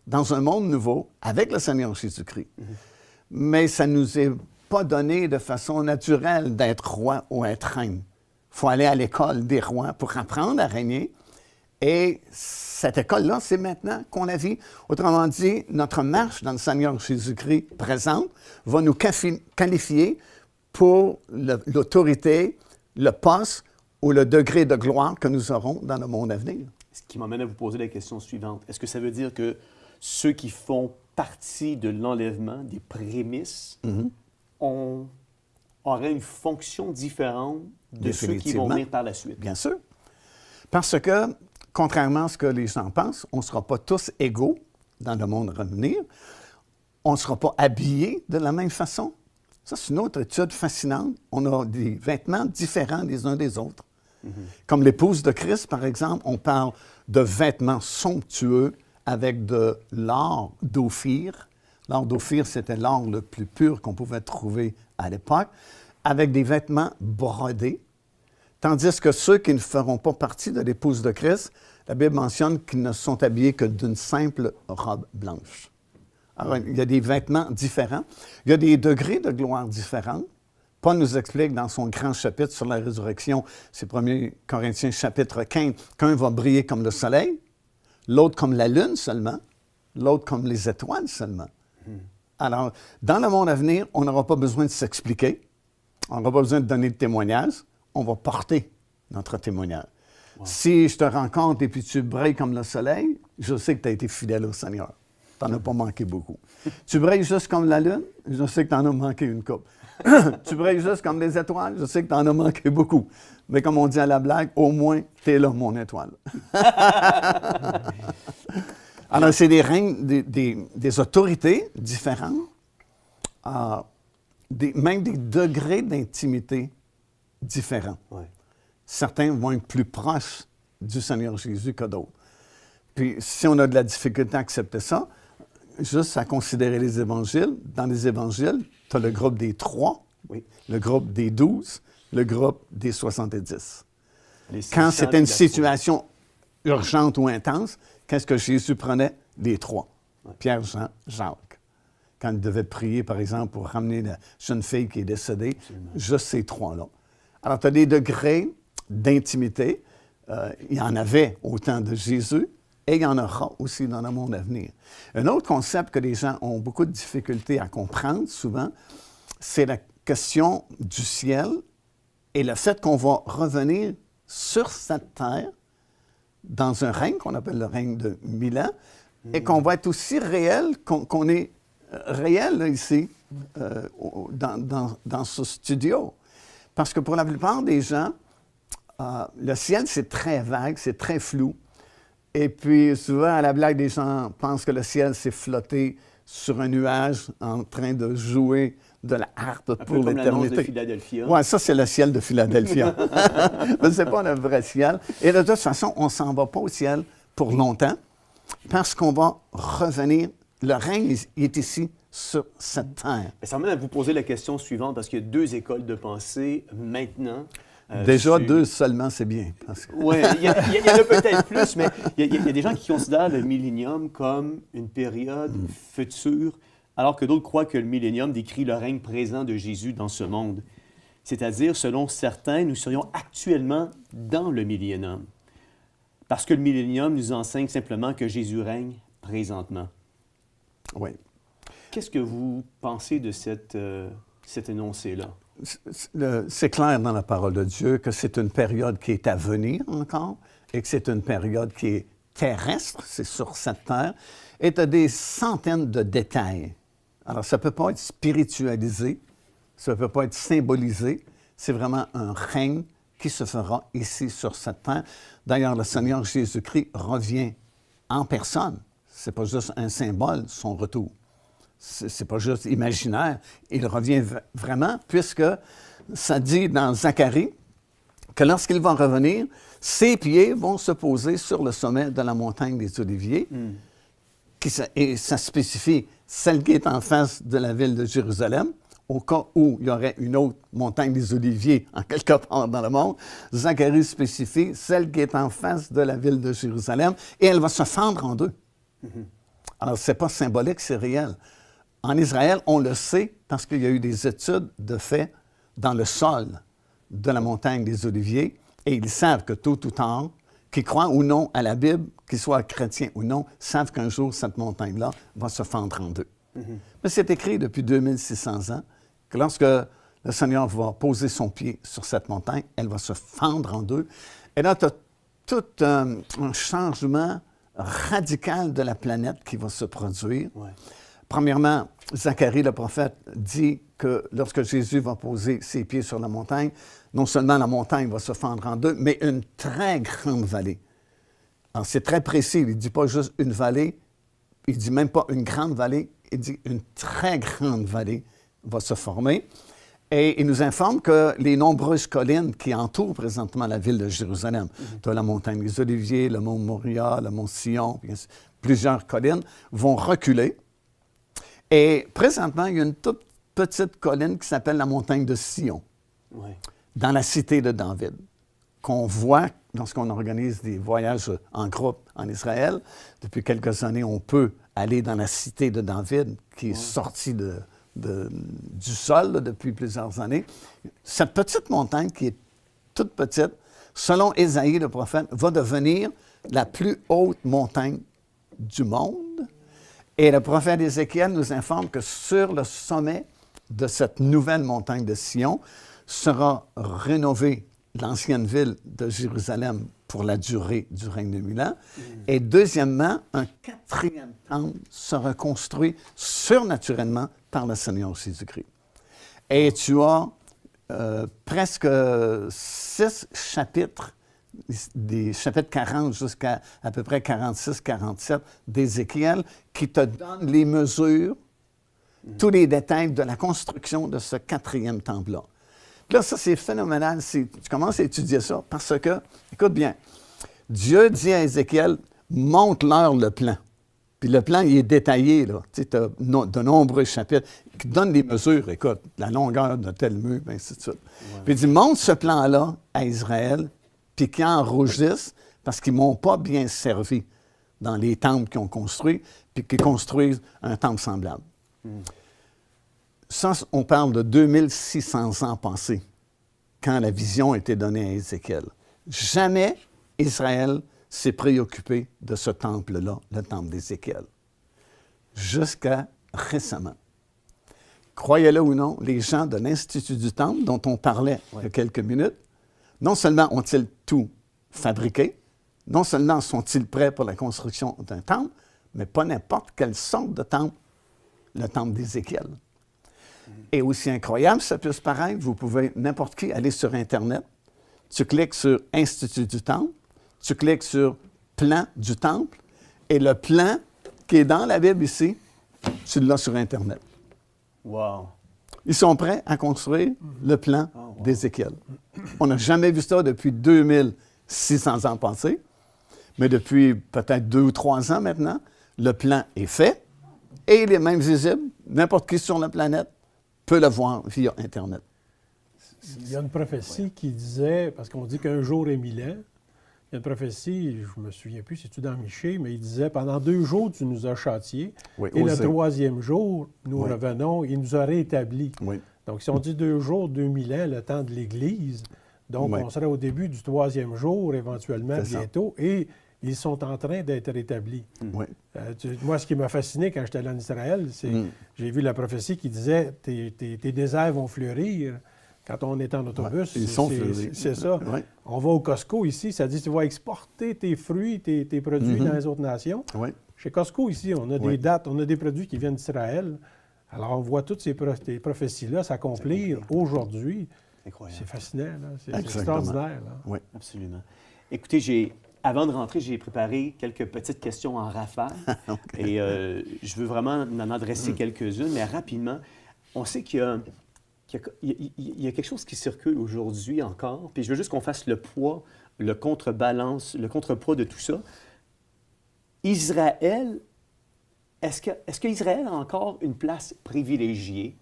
dans un monde nouveau avec le Seigneur Jésus-Christ. Mais ça ne nous est pas donné de façon naturelle d'être roi ou être reine. Il faut aller à l'école des rois pour apprendre à régner. Et cette école-là, c'est maintenant qu'on la vit. Autrement dit, notre marche dans le Seigneur Jésus-Christ présente va nous qualifier pour l'autorité, le poste ou le degré de gloire que nous aurons dans le monde à venir.
Ce qui m'amène à vous poser la question suivante. Est-ce que ça veut dire que ceux qui font partie de l'enlèvement, des prémices, auraient une fonction différente de ceux qui vont venir par la suite?
Bien sûr. Parce que, contrairement à ce que les gens pensent, on ne sera pas tous égaux dans le monde à venir. On ne sera pas habillés de la même façon. Ça, c'est une autre étude fascinante. On a des vêtements différents les uns des autres. Comme l'épouse de Christ, par exemple, on parle de vêtements somptueux avec de l'or d'Ophir. L'or d'Ophir, c'était l'or le plus pur qu'on pouvait trouver à l'époque, avec des vêtements brodés. Tandis que ceux qui ne feront pas partie de l'épouse de Christ, la Bible mentionne qu'ils ne sont habillés que d'une simple robe blanche. Alors, il y a des vêtements différents. Il y a des degrés de gloire différents. Paul nous explique dans son grand chapitre sur la résurrection, c'est 1 Corinthiens chapitre 15, qu'un va briller comme le soleil, l'autre comme la lune seulement, l'autre comme les étoiles seulement. Alors, dans le monde à venir, on n'aura pas besoin de s'expliquer, on n'aura pas besoin de donner de témoignage, on va porter notre témoignage. Wow. Si je te rencontre et puis tu brilles comme le soleil, je sais que tu as été fidèle au Seigneur. Tu n'en as pas manqué beaucoup. Tu brilles juste comme la lune, je sais que tu en as manqué une coupe. Tu brilles juste comme les étoiles, je sais que tu en as manqué beaucoup. Mais comme on dit à la blague, au moins, tu es là, mon étoile. Alors, c'est des règnes, des autorités différentes, même des degrés d'intimité différents. Ouais. Certains vont être plus proches du Seigneur Jésus que d'autres. Puis, si on a de la difficulté à accepter ça, juste à considérer les évangiles, dans les évangiles, tu as le groupe des 3, le groupe des 12, le groupe des 70. Quand c'était une situation urgente ou intense, qu'est-ce que Jésus prenait? Les 3. Ouais. Pierre, Jean, Jacques. Quand il devait prier, par exemple, pour ramener la jeune fille qui est décédée, juste ces 3-là. Alors, tu as des degrés d'intimité. Il y en avait au temps de Jésus et il y en aura aussi dans le monde à venir. Un autre concept que les gens ont beaucoup de difficultés à comprendre souvent, c'est la question du ciel et le fait qu'on va revenir sur cette terre dans un règne qu'on appelle le règne de 1000 ans et qu'on va être aussi réel qu'on est réel là, ici dans ce studio. Parce que pour la plupart des gens, le ciel, c'est très vague, c'est très flou. Et puis, souvent, à la blague, les gens pensent que le ciel, c'est flotter sur un nuage en train de jouer de la harpe pour l'éternité.
Comme l'annonce de Philadelphia.
Oui, ça, c'est le ciel de Philadelphia. Mais ce n'est pas le vrai ciel. Et de toute façon, on ne s'en va pas au ciel pour longtemps parce qu'on va revenir. Le règne est ici sur cette terre.
Ça m'amène à vous poser la question suivante, parce qu'il y a 2 écoles de pensée maintenant.
Déjà, 2 seulement, c'est bien.
Oui, il y en a peut-être plus, mais il y a des gens qui considèrent le millénium comme une période future, alors que d'autres croient que le millénium décrit le règne présent de Jésus dans ce monde. C'est-à-dire, selon certains, nous serions actuellement dans le millénium, parce que le millénium nous enseigne simplement que Jésus règne présentement.
Oui.
Qu'est-ce que vous pensez de cet énoncé-là?
C'est clair dans la parole de Dieu que c'est une période qui est à venir encore et que c'est une période qui est terrestre, c'est sur cette terre, et tu as des centaines de détails. Alors, ça ne peut pas être spiritualisé, ça ne peut pas être symbolisé, c'est vraiment un règne qui se fera ici sur cette terre. D'ailleurs, le Seigneur Jésus-Christ revient en personne. Ce n'est pas juste un symbole, son retour. C'est pas juste imaginaire. Il revient vraiment, puisque ça dit dans Zacharie que lorsqu'il va revenir, ses pieds vont se poser sur le sommet de la montagne des Oliviers. Et ça spécifie celle qui est en face de la ville de Jérusalem, au cas où il y aurait une autre montagne des Oliviers en quelque part dans le monde. Zacharie spécifie celle qui est en face de la ville de Jérusalem, et elle va se fendre en deux. Alors, ce n'est pas symbolique, c'est réel. En Israël, on le sait parce qu'il y a eu des études de fait dans le sol de la montagne des Oliviers, et ils savent que tôt ou tard, qu'ils croient ou non à la Bible, qu'ils soient chrétiens ou non, savent qu'un jour, cette montagne-là va se fendre en deux. Mais c'est écrit depuis 2600 ans que lorsque le Seigneur va poser son pied sur cette montagne, elle va se fendre en deux. Et là, tu as tout un changement radical de la planète qui va se produire. Ouais. Premièrement, Zacharie, le prophète, dit que lorsque Jésus va poser ses pieds sur la montagne, non seulement la montagne va se fendre en deux, mais une très grande vallée. Alors, c'est très précis. Il ne dit pas juste une vallée, il ne dit même pas une grande vallée, il dit une très grande vallée va se former. Et il nous informe que les nombreuses collines qui entourent présentement la ville de Jérusalem, tu as la montagne des Oliviers, le mont Moria, le mont Sion, plusieurs collines, vont reculer. Et présentement, il y a une toute petite colline qui s'appelle la montagne de Sion, dans la cité de David, qu'on voit lorsqu'on organise des voyages en groupe en Israël. Depuis quelques années, on peut aller dans la cité de David, qui est sortie du sol là, depuis plusieurs années. Cette petite montagne, qui est toute petite, selon Ésaïe, le prophète, va devenir la plus haute montagne du monde. Et le prophète Ézéchiel nous informe que sur le sommet de cette nouvelle montagne de Sion sera rénovée l'ancienne ville de Jérusalem pour la durée du règne de 1000 ans. Et deuxièmement, un quatrième temple sera construit surnaturellement par le Seigneur Jésus-Christ. Et tu as presque 6 chapitres, des chapitres 40 jusqu'à à peu près 46-47 d'Ézéchiel, qui te donnent les mesures, tous les détails de la construction de ce quatrième temple-là. Là, ça, c'est phénoménal. Tu commences à étudier ça parce que, écoute bien, Dieu dit à Ézéchiel, montre-leur le plan. Puis le plan, il est détaillé, là. Tu sais, tu as de nombreux chapitres qui donnent les mesures, écoute, la longueur de tel mur, ainsi de suite. Ouais. Puis il dit, montre ce plan-là à Israël, puis qu'ils en rougissent parce qu'ils ne m'ont pas bien servi dans les temples qu'ils ont construits, puis qu'ils construisent un temple semblable. Ça, on parle de 2600 ans passés, quand la vision a été donnée à Ézéchiel. Jamais Israël s'est préoccupé de ce temple-là, le temple d'Ézéchiel, jusqu'à récemment. Croyez-le ou non, les gens de l'Institut du Temple, dont on parlait il y a quelques minutes, non seulement ont-ils tout fabriqué, non seulement sont-ils prêts pour la construction d'un temple, mais pas n'importe quelle sorte de temple, le temple d'Ézéchiel. Et aussi incroyable ça puisse paraître, vous pouvez, n'importe qui, aller sur Internet, tu cliques sur Institut du Temple, tu cliques sur Plan du Temple, et le plan qui est dans la Bible ici, tu l'as sur Internet.
Wow!
Ils sont prêts à construire le plan d'Ézéchiel. On n'a jamais vu ça depuis 2600 ans passés, mais depuis peut-être 2 ou 3 ans maintenant, le plan est fait et il est même visible. N'importe qui sur la planète peut le voir via Internet.
Il y a une prophétie qui disait, parce qu'on dit qu'un jour est 1000 ans, il y a une prophétie, je ne me souviens plus, c'est-tu dans Michée, mais il disait, pendant 2 jours, tu nous as châtiés, et le 3e jour, nous revenons, il nous a réétablis. Donc, si on dit 2 jours, 2000 ans, le temps de l'Église, donc on serait au début du 3e jour, éventuellement, bientôt, et ils sont en train d'être rétablis.
Oui.
Moi, ce qui m'a fasciné quand j'étais allé en Israël, c'est j'ai vu la prophétie qui disait tes déserts vont fleurir. Quand on est en autobus,
ils sont fleuris.
C'est ça.
Oui.
On va au Costco ici, ça dit tu vas exporter tes fruits, tes produits dans les autres nations.
Oui.
Chez Costco ici, on a des dates, on a des produits qui viennent d'Israël. Alors on voit toutes ces prophéties-là s'accomplir aujourd'hui.
Incroyable.
C'est fascinant, là. C'est
Exactement.
extraordinaire. Là.
Oui.
Absolument. Écoutez, avant de rentrer, j'ai préparé quelques petites questions en rafale. Et je veux vraiment en adresser quelques-unes, mais rapidement. On sait qu'il y a quelque chose qui circule aujourd'hui encore, puis je veux juste qu'on fasse le poids, le contrebalance, le contrepoids de tout ça. Israël, est-ce qu'Israël a encore une place privilégiée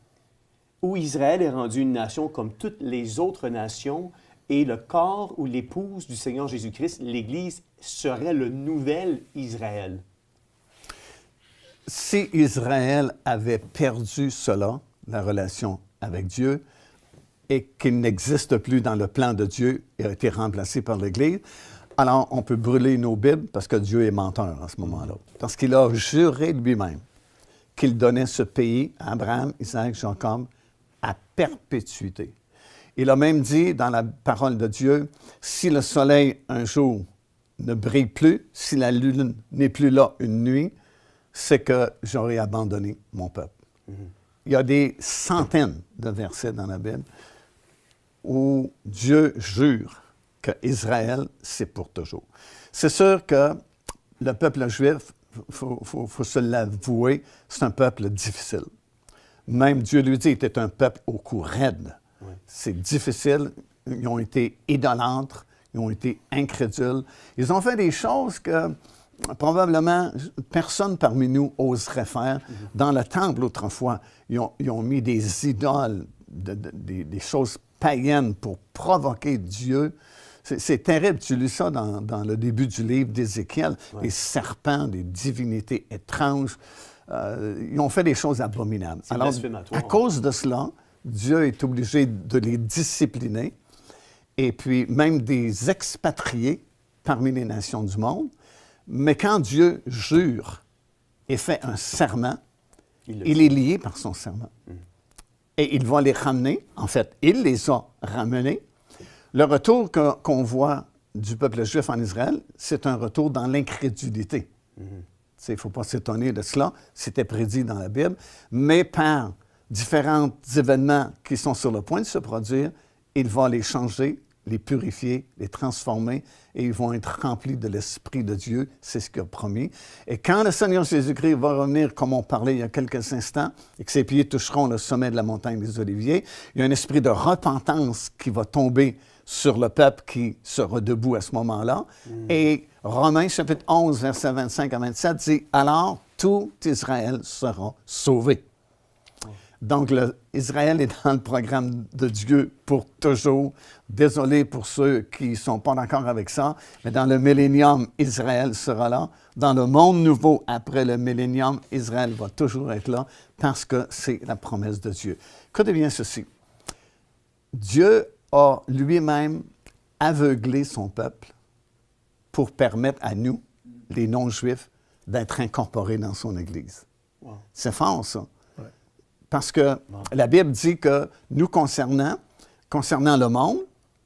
où Israël est rendu une nation comme toutes les autres nations et le corps ou l'épouse du Seigneur Jésus-Christ, l'Église, serait le nouvel Israël?
Si Israël avait perdu cela, la relation avec Dieu, et qu'il n'existe plus dans le plan de Dieu et a été remplacé par l'Église, alors on peut brûler nos Bibles parce que Dieu est menteur à ce moment-là. Parce qu'il a juré lui-même qu'il donnait ce pays à Abraham, Isaac, Jacob à perpétuité. Il a même dit dans la parole de Dieu, si le soleil un jour ne brille plus, si la lune n'est plus là une nuit, c'est que j'aurai abandonné mon peuple. Il y a des centaines de versets dans la Bible où Dieu jure qu'Israël, c'est pour toujours. C'est sûr que le peuple juif, il faut se l'avouer, c'est un peuple difficile. Même Dieu lui dit, était un peuple au cou raide. Oui. C'est difficile. Ils ont été idolâtres, ils ont été incrédules. Ils ont fait des choses que probablement personne parmi nous oserait faire. Dans le temple, autrefois, ils ont mis des idoles, des choses païennes pour provoquer Dieu. C'est terrible. Tu lis ça dans le début du livre d'Ézéchiel. Ouais. Des serpents, des divinités étranges. Ils ont fait des choses abominables. Alors, à cause de cela, Dieu est obligé de les discipliner et puis même des expatrier parmi les nations du monde. Mais quand Dieu jure et fait un serment, il est lié par son serment. Et il va les ramener. En fait, il les a ramenés. Le retour qu'on voit du peuple juif en Israël, c'est un retour dans l'incrédulité. Il ne faut pas s'étonner de cela. C'était prédit dans la Bible. Mais par différents événements qui sont sur le point de se produire, il va les changer, les purifier, les transformer, et ils vont être remplis de l'Esprit de Dieu. C'est ce qu'il a promis. Et quand le Seigneur Jésus-Christ va revenir, comme on parlait il y a quelques instants, et que ses pieds toucheront le sommet de la montagne des Oliviers, il y a un esprit de repentance qui va tomber sur le peuple qui sera debout à ce moment-là. Et Romains, chapitre 11, versets 25 à 27, dit « Alors, tout Israël sera sauvé. » Donc, Israël est dans le programme de Dieu pour toujours. Désolé pour ceux qui ne sont pas d'accord avec ça, mais dans le millénium, Israël sera là. Dans le monde nouveau, après le millénium, Israël va toujours être là parce que c'est la promesse de Dieu. Écoutez bien ceci. Dieu a lui-même aveuglé son peuple pour permettre à nous, les non-juifs, d'être incorporés dans son Église. Wow. C'est fort, ça. Parce que la Bible dit que nous, concernant le monde,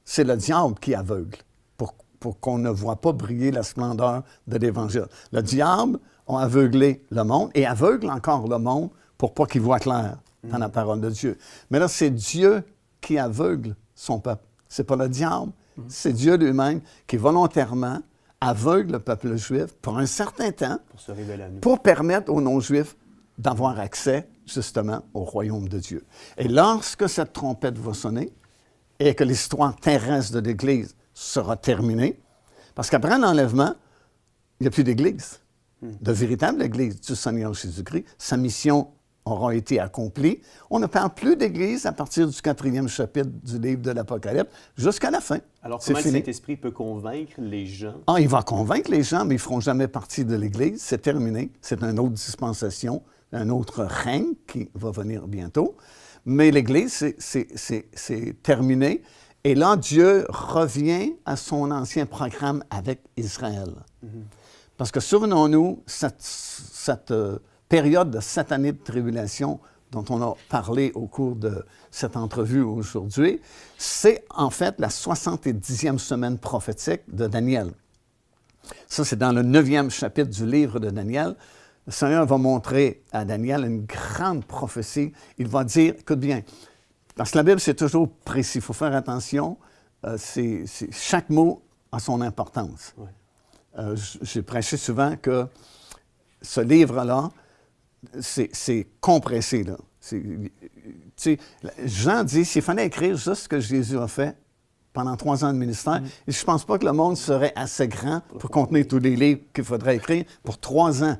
c'est le diable qui aveugle pour qu'on ne voit pas briller la splendeur de l'Évangile. Le diable a aveuglé le monde et aveugle encore le monde pour pas qu'il voit clair dans la parole de Dieu. Mais là, c'est Dieu qui aveugle son peuple. C'est pas le diable, c'est Dieu lui-même qui volontairement aveugle le peuple juif pour un certain temps
pour se révéler à nous,
pour permettre aux non-juifs d'avoir accès justement au royaume de Dieu. Et lorsque cette trompette va sonner et que l'histoire terrestre de l'Église sera terminée, parce qu'après l'enlèvement, il n'y a plus d'Église, de véritable Église du Seigneur Jésus-Christ. Sa mission aura été accomplie. On ne parle plus d'Église à partir du 4e chapitre du livre de l'Apocalypse jusqu'à la fin.
Alors, comment le Saint-Esprit peut convaincre les gens?
Ah, il va convaincre les gens, mais ils ne feront jamais partie de l'Église. C'est terminé. C'est une autre dispensation, un autre règne qui va venir bientôt. Mais l'Église, c'est terminé. Et là, Dieu revient à son ancien programme avec Israël. Parce que souvenons-nous, cette période de 7 années de tribulation dont on a parlé au cours de cette entrevue aujourd'hui, c'est en fait la 70e semaine prophétique de Daniel. Ça, c'est dans le 9e chapitre du livre de Daniel. Le Seigneur va montrer à Daniel une grande prophétie. Il va dire, écoute bien, parce que la Bible, c'est toujours précis, il faut faire attention, chaque mot a son importance. Ouais. J'ai prêché souvent que ce livre-là, c'est compressé. Là. Jean dit, s'il fallait écrire juste ce que Jésus a fait pendant 3 ans de ministère, et je ne pense pas que le monde serait assez grand pour contenir tous les livres qu'il faudrait écrire pour 3 ans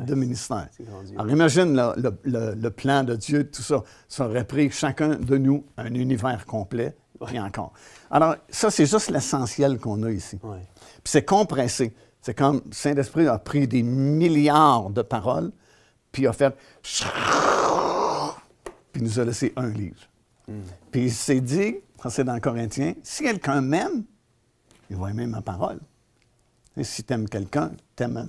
de ministère. Alors imagine le plan de Dieu, tout ça. Ça aurait pris chacun de nous un univers complet, et encore. Alors ça, c'est juste l'essentiel qu'on a ici. Ouais. Puis c'est compressé. C'est comme Saint-Esprit a pris des milliards de paroles, puis a fait... puis nous a laissé un livre. Puis il s'est dit, ça c'est dans Corinthiens, si quelqu'un m'aime, il va aimer ma parole. Et si tu aimes quelqu'un, tu aimes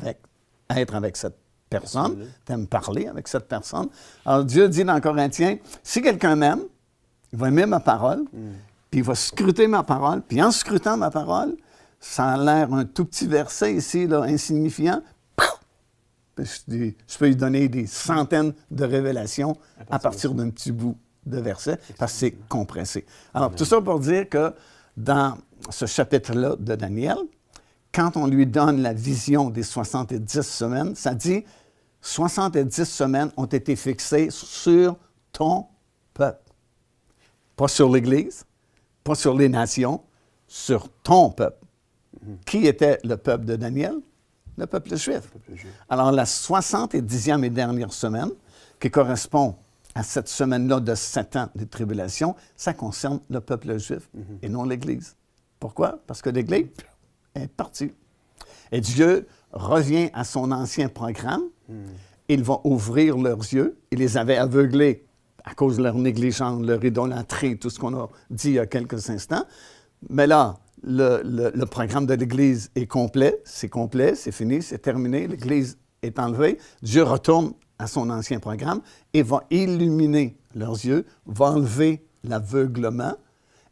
être avec cette personne, tu aimes parler avec cette personne. Alors Dieu dit dans Corinthiens, si quelqu'un m'aime, il va aimer ma parole, puis il va scruter ma parole, puis en scrutant ma parole, ça a l'air un tout petit verset ici, là, insignifiant. Je peux lui donner des centaines de révélations à partir d'un petit bout de verset, parce que c'est compressé. Alors, tout ça pour dire que dans ce chapitre-là de Daniel, quand on lui donne la vision des 70 semaines, ça dit 70 semaines ont été fixées sur ton peuple. Pas sur l'Église, pas sur les nations, sur ton peuple. Qui était le peuple de Daniel? Le peuple juif. Alors, la 70e et dernière semaine, qui correspond à cette semaine-là de 7 ans de tribulation, ça concerne le peuple juif et non l'Église. Pourquoi? Parce que l'Église est partie. Et Dieu revient à son ancien programme. Il va ouvrir leurs yeux. Il les avait aveuglés à cause de leur négligence, leur idolâtrie, tout ce qu'on a dit il y a quelques instants. Mais là, le programme de l'Église est complet, c'est fini, c'est terminé, l'Église est enlevée. Dieu retourne à son ancien programme et va illuminer leurs yeux, va enlever l'aveuglement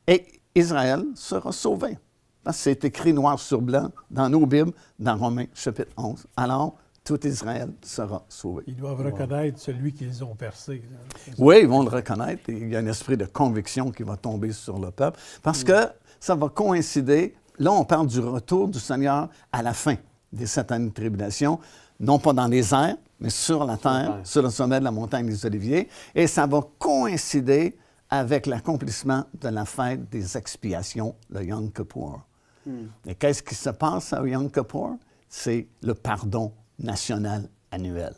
et Israël sera sauvé. Parce que c'est écrit noir sur blanc dans nos Bibles, dans Romains chapitre 11. Alors, tout Israël sera sauvé.
Ils doivent reconnaître celui qu'ils ont percé.
Oui, ils vont le reconnaître. Et il y a un esprit de conviction qui va tomber sur le peuple. Parce que ça va coïncider, là on parle du retour du Seigneur à la fin des 7 années de tribulation, non pas dans les airs, mais sur la terre, sur le sommet de la montagne des Oliviers. Et ça va coïncider avec l'accomplissement de la fête des expiations, le Yom Kippur. Et qu'est-ce qui se passe à Yom Kippur? C'est le pardon national annuel.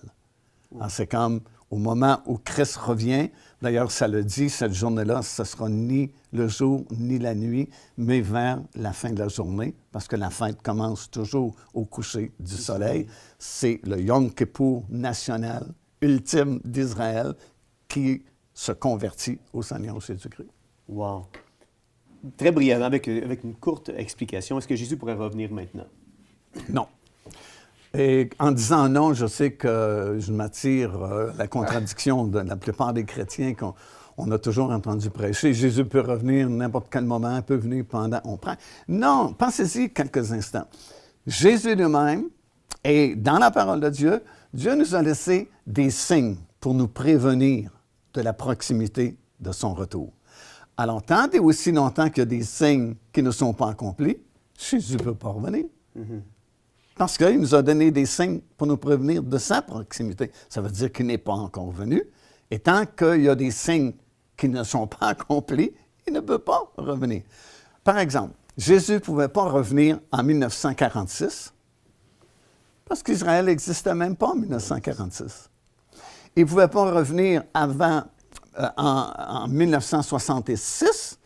Alors, c'est comme au moment où Christ revient, d'ailleurs, ça le dit, cette journée-là, ce ne sera ni le jour ni la nuit, mais vers la fin de la journée, parce que la fête commence toujours au coucher du soleil. C'est le Yom Kippur national ultime d'Israël qui se convertit au Seigneur Jésus-Christ.
Wow! Très brièvement, avec une courte explication, est-ce que Jésus pourrait revenir maintenant?
Non. Et en disant non, je sais que je m'attire la contradiction de la plupart des chrétiens qu'on a toujours entendu prêcher. Jésus peut revenir n'importe quel moment, peut venir pendant on prend. Non, pensez-y quelques instants. Jésus lui-même, et dans la parole de Dieu, Dieu nous a laissé des signes pour nous prévenir de la proximité de son retour. Alors, tant et aussi longtemps qu'il y a des signes qui ne sont pas accomplis, Jésus ne peut pas revenir. Parce qu'il nous a donné des signes pour nous prévenir de sa proximité. Ça veut dire qu'il n'est pas encore venu. Et tant qu'il y a des signes qui ne sont pas accomplis, il ne peut pas revenir. Par exemple, Jésus ne pouvait pas revenir en 1946 parce qu'Israël n'existait même pas en 1946. Il ne pouvait pas revenir avant, en 1966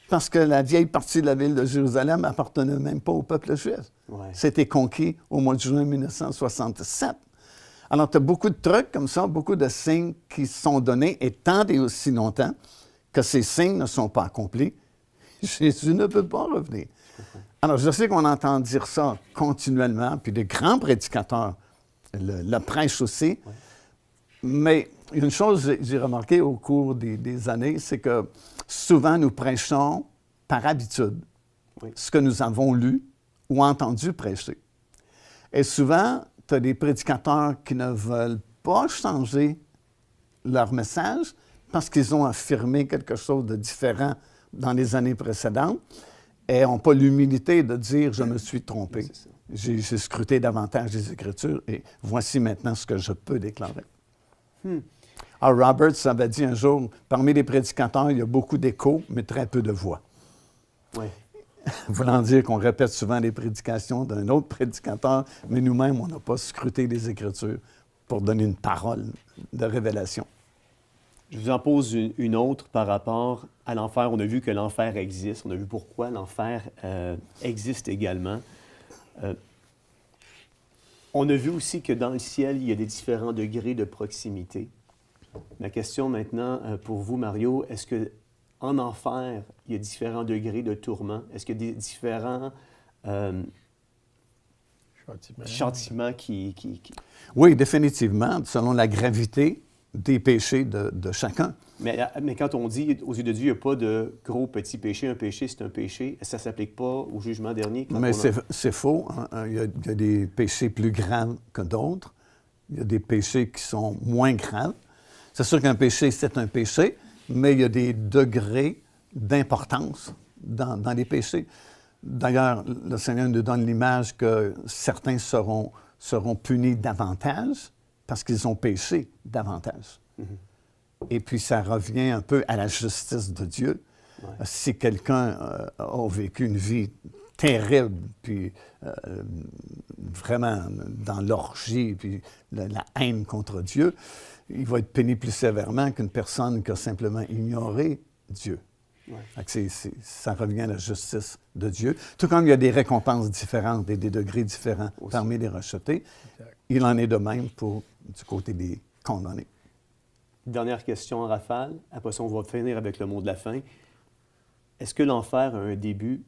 parce que la vieille partie de la ville de Jérusalem n'appartenait même pas au peuple juif. Ouais. C'était conquis au mois de juin 1967. Alors, tu as beaucoup de trucs comme ça, beaucoup de signes qui sont donnés, et tant et aussi longtemps que ces signes ne sont pas accomplis, Jésus ne peut pas revenir. Alors, je sais qu'on entend dire ça continuellement, puis des grands prédicateurs le prêchent aussi.
Ouais.
Mais une chose que j'ai remarqué au cours des années, c'est que souvent nous prêchons par habitude ce que nous avons lu ou entendu prêcher. Et souvent, tu as des prédicateurs qui ne veulent pas changer leur message parce qu'ils ont affirmé quelque chose de différent dans les années précédentes et n'ont pas l'humilité de dire « je me suis trompé, j'ai scruté davantage les Écritures et voici maintenant ce que je peux déclarer ». Alors, Roberts avait dit un jour, parmi les prédicateurs, il y a beaucoup d'échos, mais très peu de voix.
Oui.
Voulant dire qu'on répète souvent les prédications d'un autre prédicateur, mais nous-mêmes, on n'a pas scruté les Écritures pour donner une parole de révélation.
Je vous en pose une autre par rapport à l'enfer. On a vu que l'enfer existe. On a vu pourquoi l'enfer existe également. On a vu aussi que dans le ciel, il y a des différents degrés de proximité. Ma question maintenant pour vous, Mario, est-ce qu'en enfer, il y a différents degrés de tourment? Est-ce qu'il y a des différents châtiments qui...
Oui, définitivement, selon la gravité des péchés de chacun.
Mais quand on dit, aux yeux de Dieu, il n'y a pas de gros, petit péché. Un péché, c'est un péché. Ça ne s'applique pas au jugement dernier?
Mais c'est faux. Hein? Il y a des péchés plus graves que d'autres. Il y a des péchés qui sont moins graves. C'est sûr qu'un péché, c'est un péché, mais il y a des degrés d'importance dans les péchés. D'ailleurs, le Seigneur nous donne l'image que certains seront punis davantage parce qu'ils ont péché davantage. Mm-hmm. Et puis, ça revient un peu à la justice de Dieu. Ouais. Si quelqu'un a vécu une vie terrible, puis vraiment dans l'orgie, puis la haine contre Dieu, il va être puni plus sévèrement qu'une personne qui a simplement ignoré Dieu. Ouais. Ça revient à la justice de Dieu. Tout comme il y a des récompenses différentes et des degrés différents aussi parmi les rejetés, exact, il en est de même du côté des condamnés.
Dernière question en rafale. Après ça, on va finir avec le mot de la fin. Est-ce que l'enfer a un début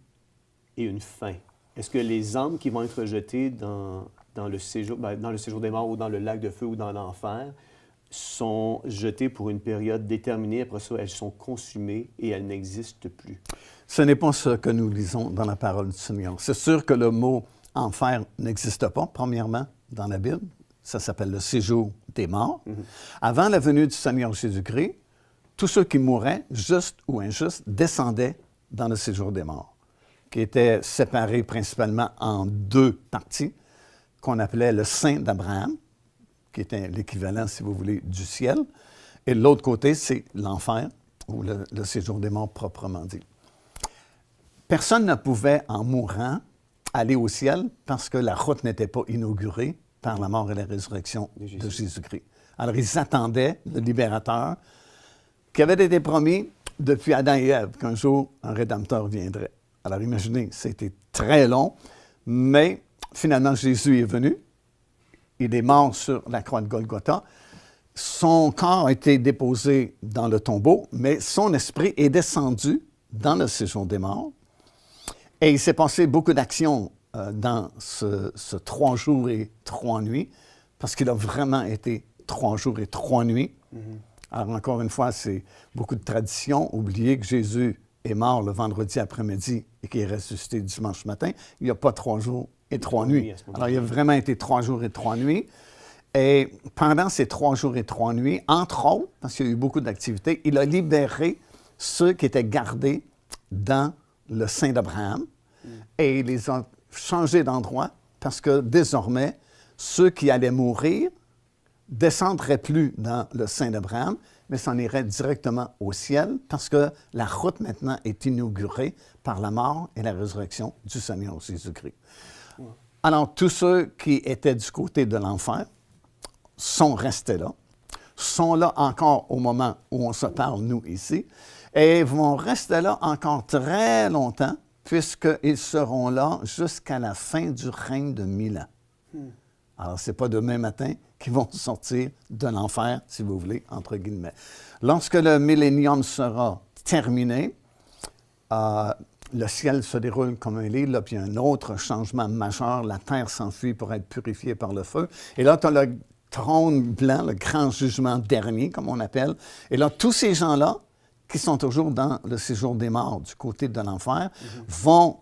et une fin? Est-ce que les âmes qui vont être rejetées dans le séjour des morts ou dans le lac de feu ou dans l'enfer sont jetées pour une période déterminée? Après ça, elles sont consumées et elles n'existent plus.
Ce n'est pas ce que nous lisons dans la parole du Seigneur. C'est sûr que le mot « enfer » n'existe pas, premièrement, dans la Bible. Ça s'appelle le séjour des morts. Mm-hmm. Avant la venue du Seigneur Jésus-Christ, tous ceux qui mouraient, justes ou injustes, descendaient dans le séjour des morts, qui était séparé principalement en deux parties, qu'on appelait le sein d'Abraham, qui était l'équivalent, si vous voulez, du ciel. Et de l'autre côté, c'est l'enfer, ou le séjour des morts proprement dit. Personne ne pouvait, en mourant, aller au ciel parce que la route n'était pas inaugurée par la mort et la résurrection de Jésus-Christ. Alors, ils attendaient le libérateur qui avait été promis depuis Adam et Ève, qu'un jour, un Rédempteur viendrait. Alors, imaginez, c'était très long, mais finalement, Jésus est venu. Il est mort sur la croix de Golgotha. Son corps a été déposé dans le tombeau, mais son esprit est descendu dans le séjour des morts. Et il s'est passé beaucoup d'actions dans ce 3 jours et 3 nuits, parce qu'il a vraiment été 3 jours et 3 nuits. Mm-hmm. Alors, encore une fois, c'est beaucoup de tradition. Oubliez que Jésus est mort le vendredi après-midi et qu'il est ressuscité dimanche matin. Il n'y a pas 3 jours et 3 nuits. Alors, il a vraiment été 3 jours et 3 nuits. Et pendant ces 3 jours et 3 nuits, entre autres, parce qu'il y a eu beaucoup d'activités, il a libéré ceux qui étaient gardés dans le sein d'Abraham et il les a changés d'endroit parce que désormais, ceux qui allaient mourir ne descendraient plus dans le sein d'Abraham, mais s'en iraient directement au ciel parce que la route maintenant est inaugurée par la mort et la résurrection du Seigneur Jésus-Christ. Alors, tous ceux qui étaient du côté de l'enfer sont restés là, sont là encore au moment où on se parle, nous, ici, et vont rester là encore très longtemps, puisqu'ils seront là jusqu'à la fin du règne de 1000 ans. Alors, ce n'est pas demain matin qu'ils vont sortir de l'enfer, si vous voulez, entre guillemets. Lorsque le millénium sera terminé, le ciel se déroule comme un livre, là, puis il y a un autre changement majeur. La terre s'enfuit pour être purifiée par le feu. Et là, tu as le trône blanc, le grand jugement dernier, comme on appelle. Et là, tous ces gens-là, qui sont toujours dans le séjour des morts, du côté de l'enfer, vont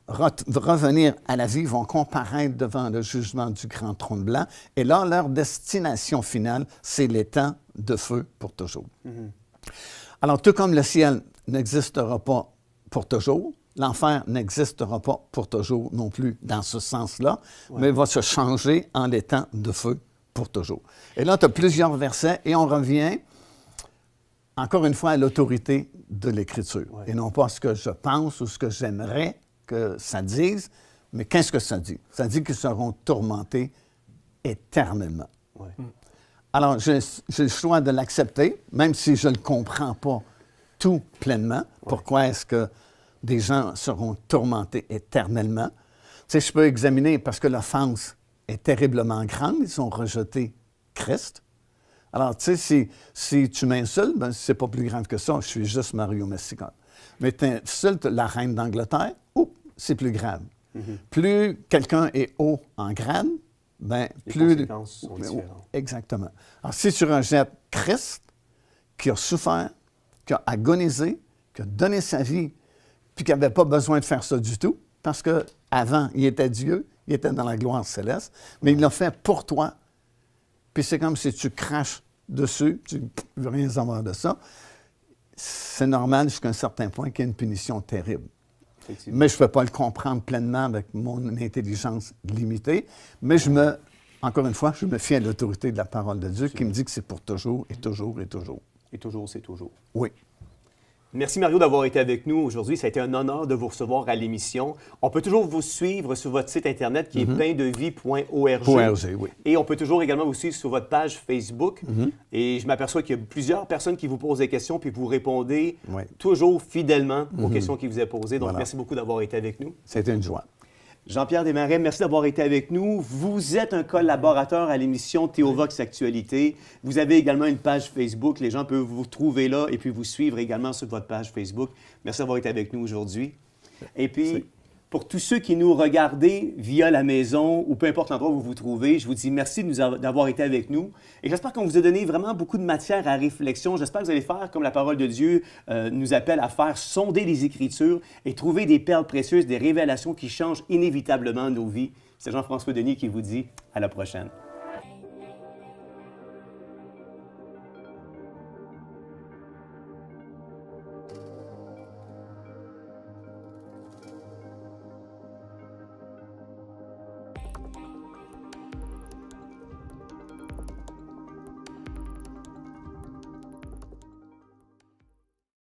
revenir à la vie, vont comparaître devant le jugement du grand trône blanc. Et là, leur destination finale, c'est l'étang de feu pour toujours. Alors, tout comme le ciel n'existera pas pour toujours, l'enfer n'existera pas pour toujours non plus dans ce sens-là, mais va se changer en l'étang de feu pour toujours. Et là, tu as plusieurs versets et on revient encore une fois à l'autorité de l'Écriture. Et non pas ce que je pense ou ce que j'aimerais que ça dise, mais qu'est-ce que ça dit? Ça dit qu'ils seront tourmentés éternellement. Alors, j'ai le choix de l'accepter, même si je ne le comprends pas tout pleinement. Pourquoi est-ce que des gens seront tourmentés éternellement? Tu sais, je peux examiner parce que l'offense est terriblement grande. Ils ont rejeté Christ. Alors, tu sais, si tu m'insultes, ben, c'est pas plus grave que ça. Je suis juste Mario Messica. Mais tu insultes la reine d'Angleterre, c'est plus grave. Plus quelqu'un est haut en grade, ben, plus...
Les conséquences sont différentes.
Exactement. Alors, si tu rejettes Christ, qui a souffert, qui a agonisé, qui a donné sa vie, puis qui n'avait pas besoin de faire ça du tout, parce qu'avant, il était Dieu, il était dans la gloire céleste, mais il l'a fait pour toi. Puis c'est comme si tu craches dessus, tu ne veux rien savoir de ça. C'est normal jusqu'à un certain point qu'il y ait une punition terrible. Mais je ne peux pas le comprendre pleinement avec mon intelligence limitée. Mais encore une fois, je me fie à l'autorité de la parole de Dieu qui me dit que c'est pour toujours et toujours et toujours.
Et toujours, c'est toujours.
Oui.
Merci Mario d'avoir été avec nous aujourd'hui. Ça a été un honneur de vous recevoir à l'émission. On peut toujours vous suivre sur votre site Internet qui est paindevie.org.
Oui.
Et on peut toujours également vous suivre sur votre page Facebook. Et je m'aperçois qu'il y a plusieurs personnes qui vous posent des questions puis vous répondez toujours fidèlement aux questions qui vous est posées. Donc, merci beaucoup d'avoir été avec nous.
C'était une joie.
Jean-Pierre Desmarais, merci d'avoir été avec nous. Vous êtes un collaborateur à l'émission Théovox Actualité. Vous avez également une page Facebook. Les gens peuvent vous trouver là et puis vous suivre également sur votre page Facebook. Merci d'avoir été avec nous aujourd'hui. Et puis, pour tous ceux qui nous regardent via la maison ou peu importe l'endroit où vous vous trouvez, je vous dis merci d'avoir été avec nous. Et j'espère qu'on vous a donné vraiment beaucoup de matière à réflexion. J'espère que vous allez faire comme la parole de Dieu nous appelle à faire, sonder les Écritures et trouver des perles précieuses, des révélations qui changent inévitablement nos vies. C'est Jean-François Denis qui vous dit à la prochaine.